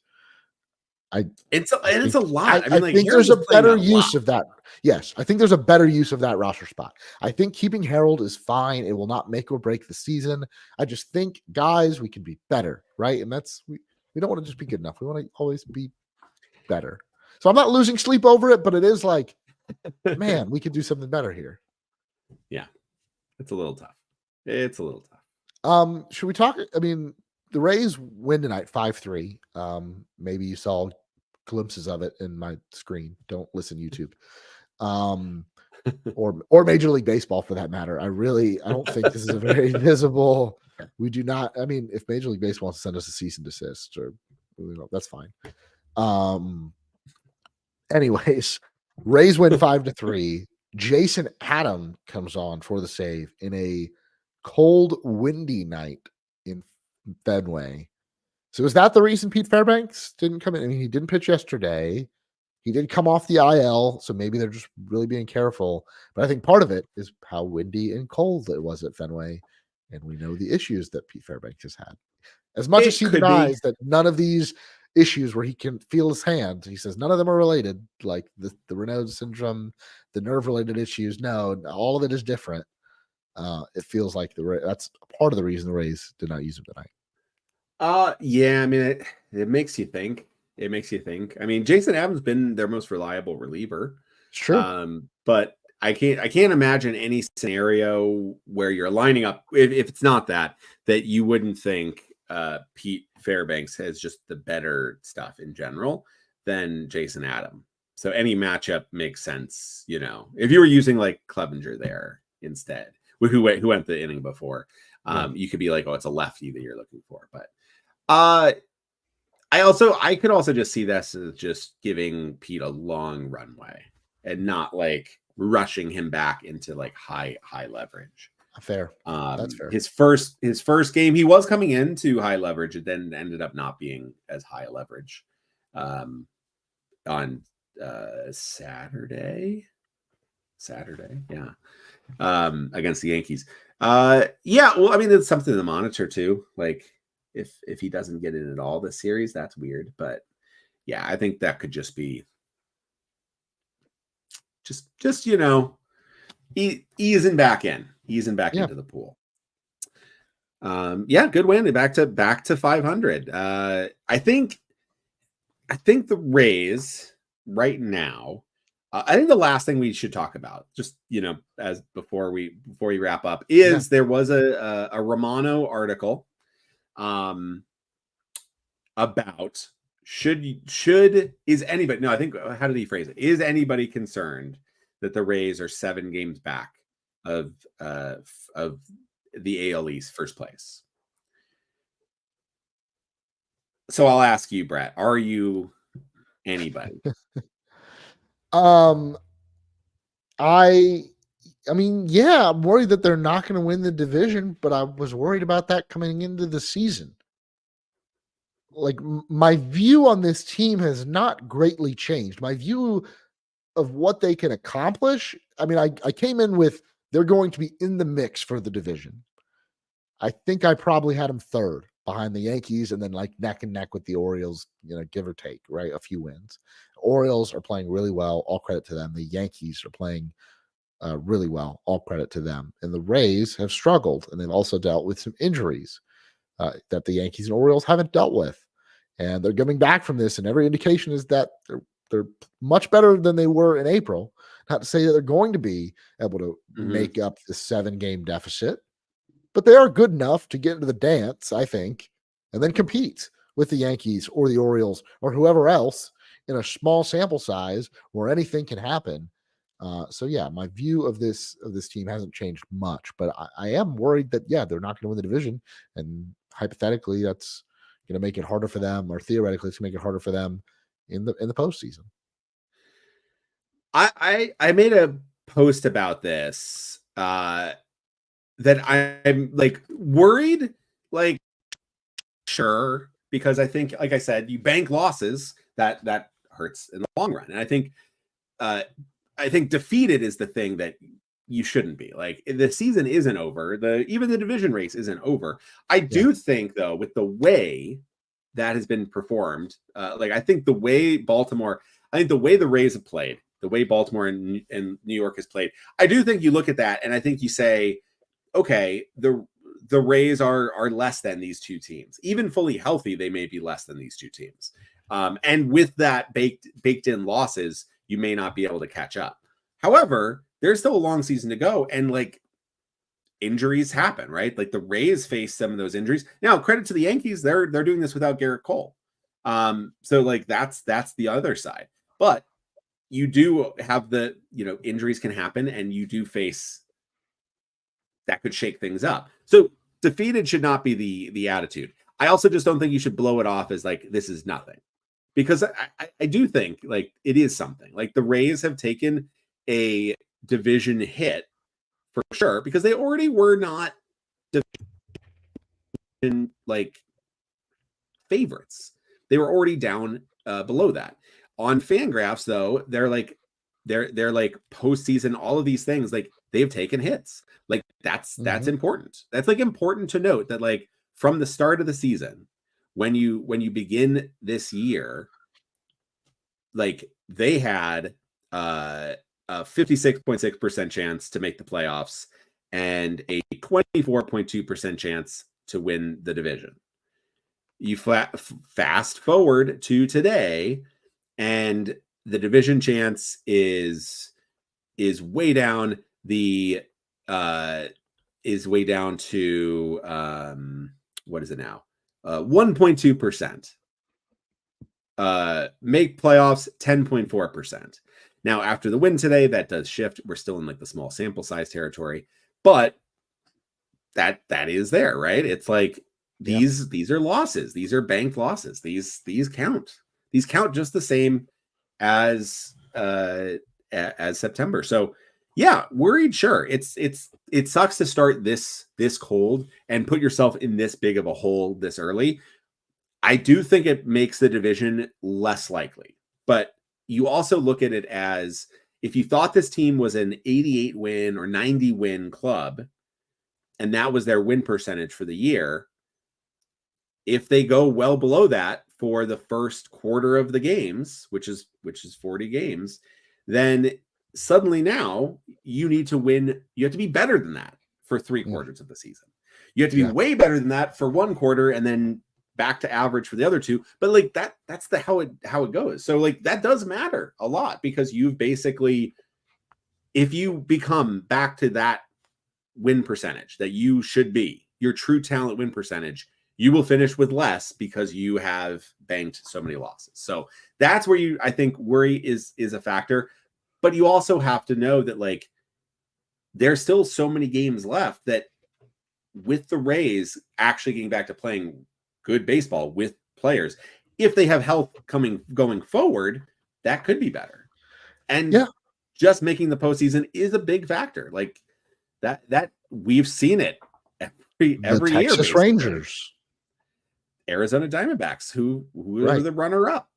I I
It's
think
a lot. I
I
mean, like
think
Harold
there's
was
a
playing
better
a lot.
use of that. Yes, I think there's a better use of that roster spot. I think keeping Harold is fine. It will not make or break the season. I just think, guys, we can be better, right? And we don't want to just be good enough. We want to always be better. So I'm not losing sleep over it, but it is like, man, we could do something better here.
Yeah, it's a little tough. It's a little tough.
Should we talk? I mean, the Rays win tonight 5-3. Maybe you saw glimpses of it in my screen. Don't listen YouTube. Or Major League Baseball for that matter. I don't think this is a very visible. We do not. I mean, if Major League Baseball wants to send us a cease and desist, or that's fine. Anyways, Rays win 5-3. Jason Adam comes on for the save in a cold, windy night in Fenway. So is that the reason Pete Fairbanks didn't come in? I mean, he didn't pitch yesterday. He did come off the IL, so maybe they're just really being careful. But I think part of it is how windy and cold it was at Fenway. And we know the issues that Pete Fairbanks has had. As much as
It
he
could be.
denies that none of these issues where he can feel his hand, he says none of them are related, like the Raynaud syndrome, the nerve-related issues. No, all of it is different. It feels like that's part of the reason the Rays did not use him tonight.
Yeah, I mean, it makes you think. It makes you think. I mean, Jason Adams been their most reliable reliever.
It's true.
But I can't imagine any scenario where you're lining up if it's not that you wouldn't think Pete Fairbanks has just the better stuff in general than Jason Adam. So any matchup makes sense, if you were using like Clevenger there instead, who went the inning before, you could be like, oh, it's a lefty that you're looking for. But I could also just see this as just giving Pete a long runway and not like rushing him back into like high leverage.
Fair. That's fair.
His first game, he was coming into high leverage. It then ended up not being as high leverage on Saturday. Yeah. Against the Yankees. Yeah, well, I mean, it's something to monitor too. Like if he doesn't get in at all this series, that's weird. But yeah, I think that could just be just easing back into the pool. Yeah, good win. Back to 500. I think the Rays right now. I think the last thing we should talk about, just as before we wrap up, is there was a Romano article, about is anybody? No, I think how did he phrase it? Is anybody concerned that the Rays are 7 games back of the AL East first place? So I'll ask you, Brett, are you anybody?
I mean, yeah, I'm worried that they're not going to win the division, but I was worried about that coming into the season. Like my view on this team has not greatly changed. My view of what they can accomplish. I mean, I came in with they're going to be in the mix for the division. I think I probably had them third behind the Yankees and then like neck and neck with the Orioles, give or take, right? A few wins. Orioles are playing really well. All credit to them. The Yankees are playing really well. All credit to them. And the Rays have struggled, and they've also dealt with some injuries that the Yankees and Orioles haven't dealt with. And they're coming back from this, and every indication is that they're much better than they were in April. Not to say that they're going to be able to make up the 7-game deficit, but they are good enough to get into the dance, I think, and then compete with the Yankees or the Orioles or whoever else in a small sample size where anything can happen. So yeah, my view of this team hasn't changed much, but I am worried that they're not going to win the division, and hypothetically, that's going to make it harder for them, or theoretically, it's going to make it harder for them in the postseason.
I made a post about this that I'm like worried, like sure, because I think, like I said, you bank losses that hurts in the long run, and I think defeated is the thing that you shouldn't be. Like the season isn't over, even the division race isn't over. I do think though, with the way that has been performed, like I think the way the Rays have played, the way Baltimore and New York has played, I do think you look at that and I think you say, okay, the Rays are less than these two teams. Even fully healthy, they may be less than these two teams. And with that baked in losses, you may not be able to catch up. However, there's still a long season to go, and like injuries happen, right? Like the Rays face some of those injuries. Now, credit to the Yankees, they're doing this without Garrett Cole. So like that's the other side. But you do have the, injuries can happen, and you do face that could shake things up. So defeated should not be the attitude. I also just don't think you should blow it off as like this is nothing, because I do think like it is something. Like the Rays have taken a division hit for sure, because they already were not division like favorites. They were already down below that. On Fangraphs, though, they're like postseason, all of these things, like they've taken hits. Like that's important. That's like important to note that like from the start of the season, when you begin this year, like they had a 56.6% chance to make the playoffs and a 24.2% chance to win the division. You fast forward to today, and the division chance is way down. Is way down to what is it now? 1.2%. Make playoffs 10.4%. Now, after the win today, that does shift. We're still in like the small sample size territory, but that is there, right? It's like these are losses. These are banked losses. These count. These count just the same as September. So yeah, worried. Sure. It sucks to start this cold and put yourself in this big of a hole this early. I do think it makes the division less likely, but you also look at it as if you thought this team was an 88 win or 90 win club, and that was their win percentage for the year, if they go well below that for the first quarter of the games, which is 40 games, then suddenly now you need to win. You have to be better than that for 3 quarters of the season. You have to be way better than that for 1 quarter, and then back to average for the other 2. But like that's how it goes. So like that does matter a lot, because you've basically, if you become back to that win percentage that you should be, your true talent win percentage, you will finish with less because you have banked so many losses. So that's where I think worry is a factor. But you also have to know that like there's still so many games left that with the Rays actually getting back to playing good baseball with players, if they have health going forward, that could be better. And just making the postseason is a big factor. Like that we've seen it every
Texas
year.
Texas Rangers,
Arizona Diamondbacks, who are the runner up,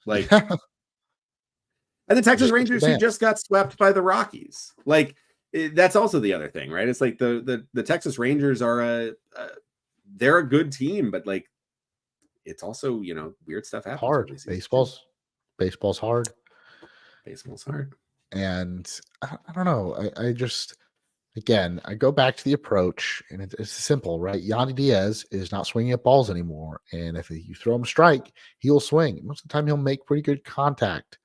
like, and the Texas Rangers who just got swept by the Rockies. Like that's also the other thing, right? It's like the Texas Rangers are they're a good team, but like it's also, weird stuff happens.
Hard. Baseball's hard.
Baseball's hard.
And I don't know. I just, again, I go back to the approach, and it's simple, right? Yandy Diaz is not swinging at balls anymore. And if you throw him a strike, he'll swing. Most of the time, he'll make pretty good contact.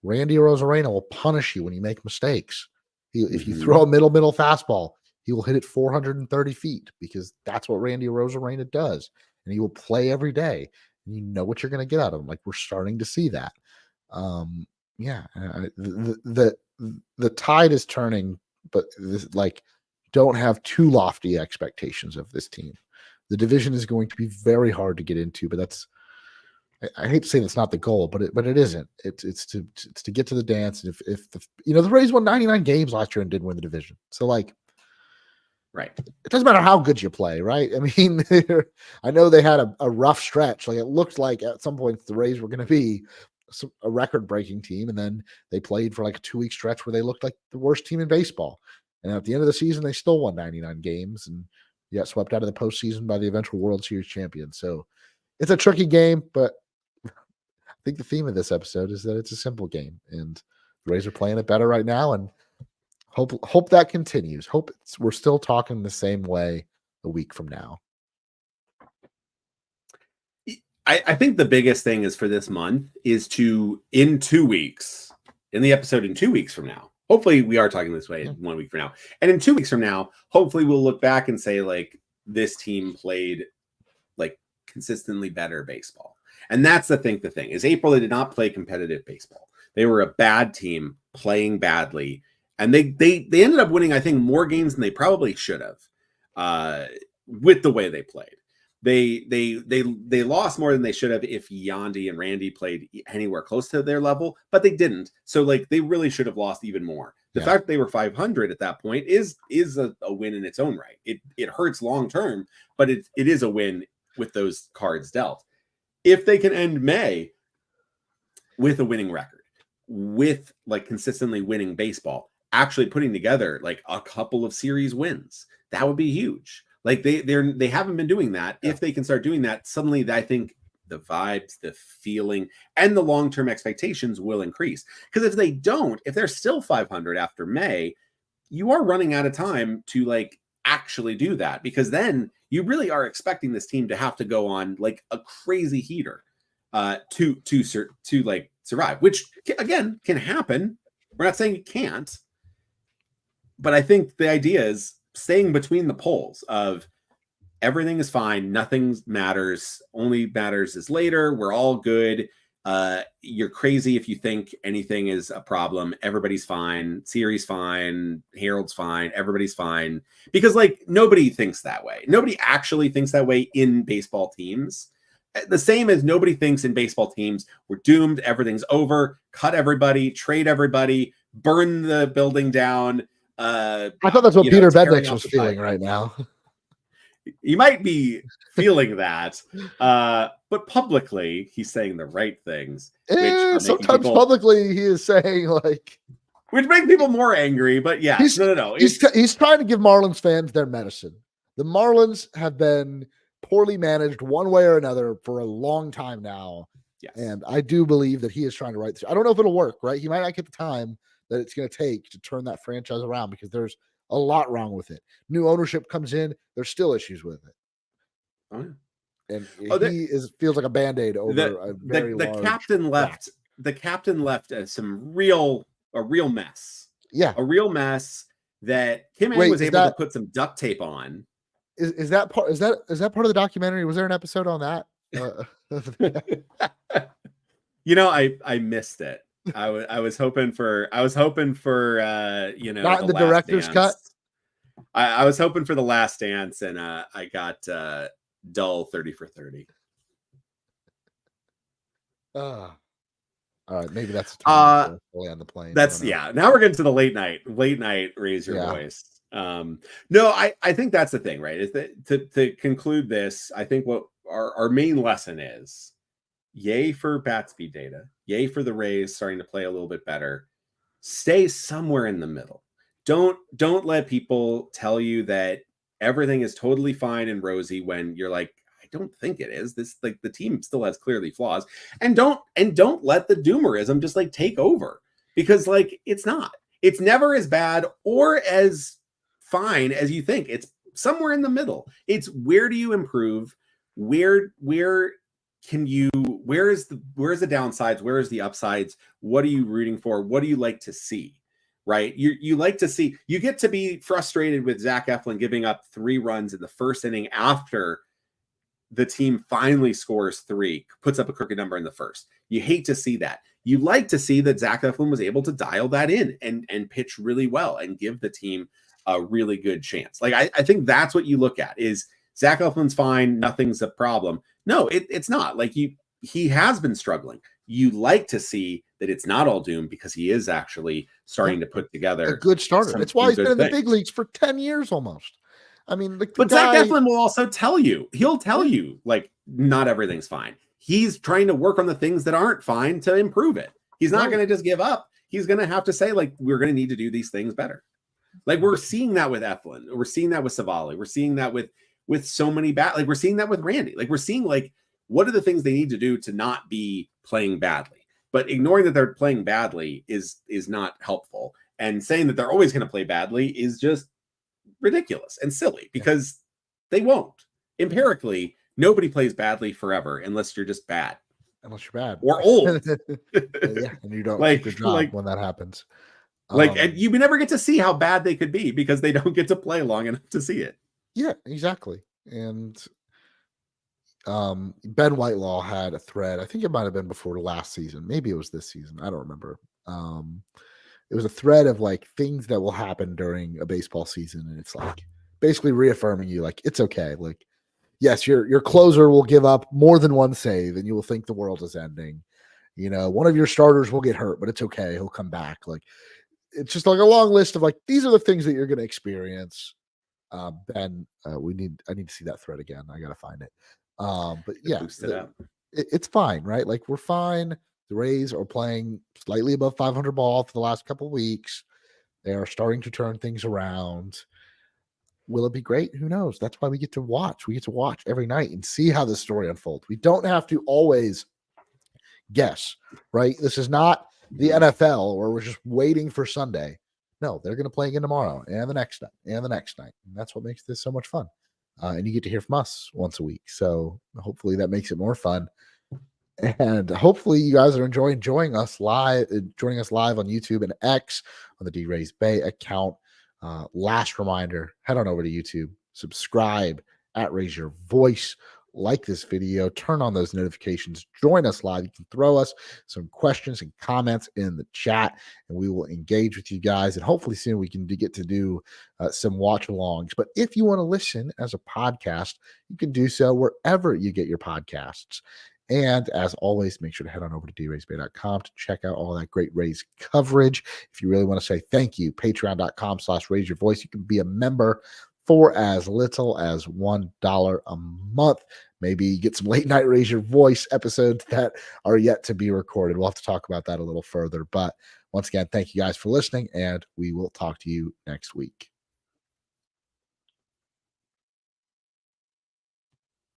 Randy Arozarena will punish you when you make mistakes. If you throw a middle fastball, he will hit it 430 feet, because that's what Randy Arozarena does. And he will play every day. And you know what you're going to get out of him. Like we're starting to see that. The tide is turning, but don't have too lofty expectations of this team. The division is going to be very hard to get into, but I hate to say that's not the goal, but it isn't. It's to get to the dance. And if the Rays won 99 games last year and didn't win the division, so like,
right,
it doesn't matter how good you play, right? I mean, I know they had a rough stretch. Like, it looked like at some point the Rays were going to be a record-breaking team, and then they played for like a 2-week stretch where they looked like the worst team in baseball. And at the end of the season, they still won 99 games and got swept out of the postseason by the eventual World Series champion. So it's a tricky game, but I think the theme of this episode is that it's a simple game, and the Rays are playing it better right now, and hope that continues. Hope we're still talking the same way a week from now.
I think the biggest thing is for this month is in 2 weeks, in the episode in 2 weeks from now, hopefully we are talking this way 1 week from now. And in 2 weeks from now, hopefully we'll look back and say, like, this team played like consistently better baseball. And that's the thing is April, they did not play competitive baseball. They were a bad team playing badly. And they ended up winning, I think, more games than they probably should have with the way they played. They lost more than they should have if Yandy and Randy played anywhere close to their level, but they didn't. So like they really should have lost even more. The fact they were 500 at that point is a win in its own right. It hurts long term, but it is a win with those cards dealt. If they can end May with a winning record, with like consistently winning baseball, actually putting together like a couple of series wins, that would be huge. Like they haven't been doing that. If they can start doing that, suddenly I think the vibes, the feeling, and the long-term expectations will increase. Because if they don't, if they're still 500 after May, you are running out of time to like actually do that. Because then you really are expecting this team to have to go on like a crazy heater to like survive, which again can happen. We're not saying it can't, but I think the idea is staying between the poles of everything is fine, nothing matters, only matters is later, we're all good, you're crazy if you think anything is a problem, everybody's fine, Siri's fine, Harold's fine, everybody's fine, because like nobody thinks that way. Nobody actually thinks that way in baseball teams. The same as nobody thinks in baseball teams, we're doomed, everything's over, cut everybody, trade everybody, burn the building down.
I thought that's what Peter Bednick was feeling right now.
He might be feeling that, but publicly he's saying the right things.
Sometimes publicly he is saying like,
which make people more angry. But yeah, no.
He's trying to give Marlins fans their medicine. The Marlins have been poorly managed one way or another for a long time now.
Yes.
And I do believe that he is trying to right this. I don't know if it'll work, right? He might not get the time that it's going to take to turn that franchise around because there's a lot wrong with it. New ownership comes in, there's still issues with it.
Oh, yeah.
And feels like a Band-Aid over a very large
captain left. The captain left a real mess.
Yeah,
a real mess that Kim A was able to put some duct tape on.
Is that part of the documentary? Was there an episode on that?
I missed it. I was hoping for not
in the director's cut.
I was hoping for the Last Dance, and I got dull 30 for 30.
All right, maybe that's on the plane.
Now we're getting to the late night. Raise your voice. No, I think that's the thing, right? Is that to conclude this, I think what our main lesson is, yay for bat speed data, yay for the Rays starting to play a little bit better. Stay somewhere in the middle. Don't let people tell you that everything is totally fine and rosy when you're like, I don't think it is. This, like, the team still has clearly flaws. And don't let the doomerism just like take over, because like it's not. It's never as bad or as fine as you think. It's somewhere in the middle. It's where do you improve? Where is the downsides? Where is the upsides? What are you rooting for? What do you like to see? Right? You like to see, you get to be frustrated with Zach Eflin giving up 3 runs in the first inning after the team finally scores 3, puts up a crooked number in the first. You hate to see that. You like to see that Zach Eflin was able to dial that in and pitch really well and give the team a really good chance. Like I think that's what you look at, is Zach Eflin's fine. Nothing's a problem. No, it's not. Like he has been struggling. You like to see that it's not all doom because he is actually starting to put together
a good starter. That's why he's been in the big leagues for 10 years almost. I mean,
but Zach Eflin will also tell you, he'll tell you, like, not everything's fine. He's trying to work on the things that aren't fine to improve it. He's not going to just give up. He's going to have to say, like, we're going to need to do these things better. Like, we're seeing that with Eflin. We're seeing that with Savali. We're seeing that with so many like, we're seeing that with Randy. Like, we're seeing, like, what are the things they need to do to not be playing badly? But ignoring that they're playing badly is not helpful. And saying that they're always going to play badly is just ridiculous and silly, because they won't. Empirically, nobody plays badly forever unless you're just bad.
Unless you're bad.
Or old.
And you don't
like,
keep your job when that happens.
And you never get to see how bad they could be because they don't get to play long enough to see it.
Yeah, exactly. And Ben Whitelaw had a thread. I think it might have been before last season. Maybe it was this season. I don't remember. It was a thread of like things that will happen during a baseball season. And it's like basically reaffirming you, like, it's okay. Like, yes, your closer will give up more than one save and you will think the world is ending. You know, one of your starters will get hurt, but it's okay. He'll come back. Like, it's just like a long list of like, these are the things that you're going to experience. Ben, I need to see that thread again. I got to find it. But yeah, it's fine, right? Like, we're fine. The Rays are playing slightly above 500 ball for the last couple of weeks. They are starting to turn things around. Will it be great? Who knows? That's why we get to watch. We get to watch every night and see how this story unfolds. We don't have to always guess, right? This is not the NFL where we're just waiting for Sunday. No, they're going to play again tomorrow and the next night and the next night. And that's what makes this so much fun. And you get to hear from us once a week. So hopefully that makes it more fun. And hopefully you guys are joining us live on YouTube and X on the D-Rays Bay account. Last reminder, head on over to YouTube, subscribe at Raise Your Voice, like this video, turn on those notifications, join us live. You can throw us some questions and comments in the chat, and we will engage with you guys. And hopefully soon we can get to do some watch alongs. But if you want to listen as a podcast, you can do so wherever you get your podcasts. And as always, make sure to head on over to draysbay.com to check out all that great Rays coverage. If you really want to say thank you, patreon.com/raiseyourvoice. You can be a member for as little as $1 a month. Maybe get some late night Raise Your Voice episodes that are yet to be recorded. We'll have to talk about that a little further. But once again, thank you guys for listening, and we will talk to you next week.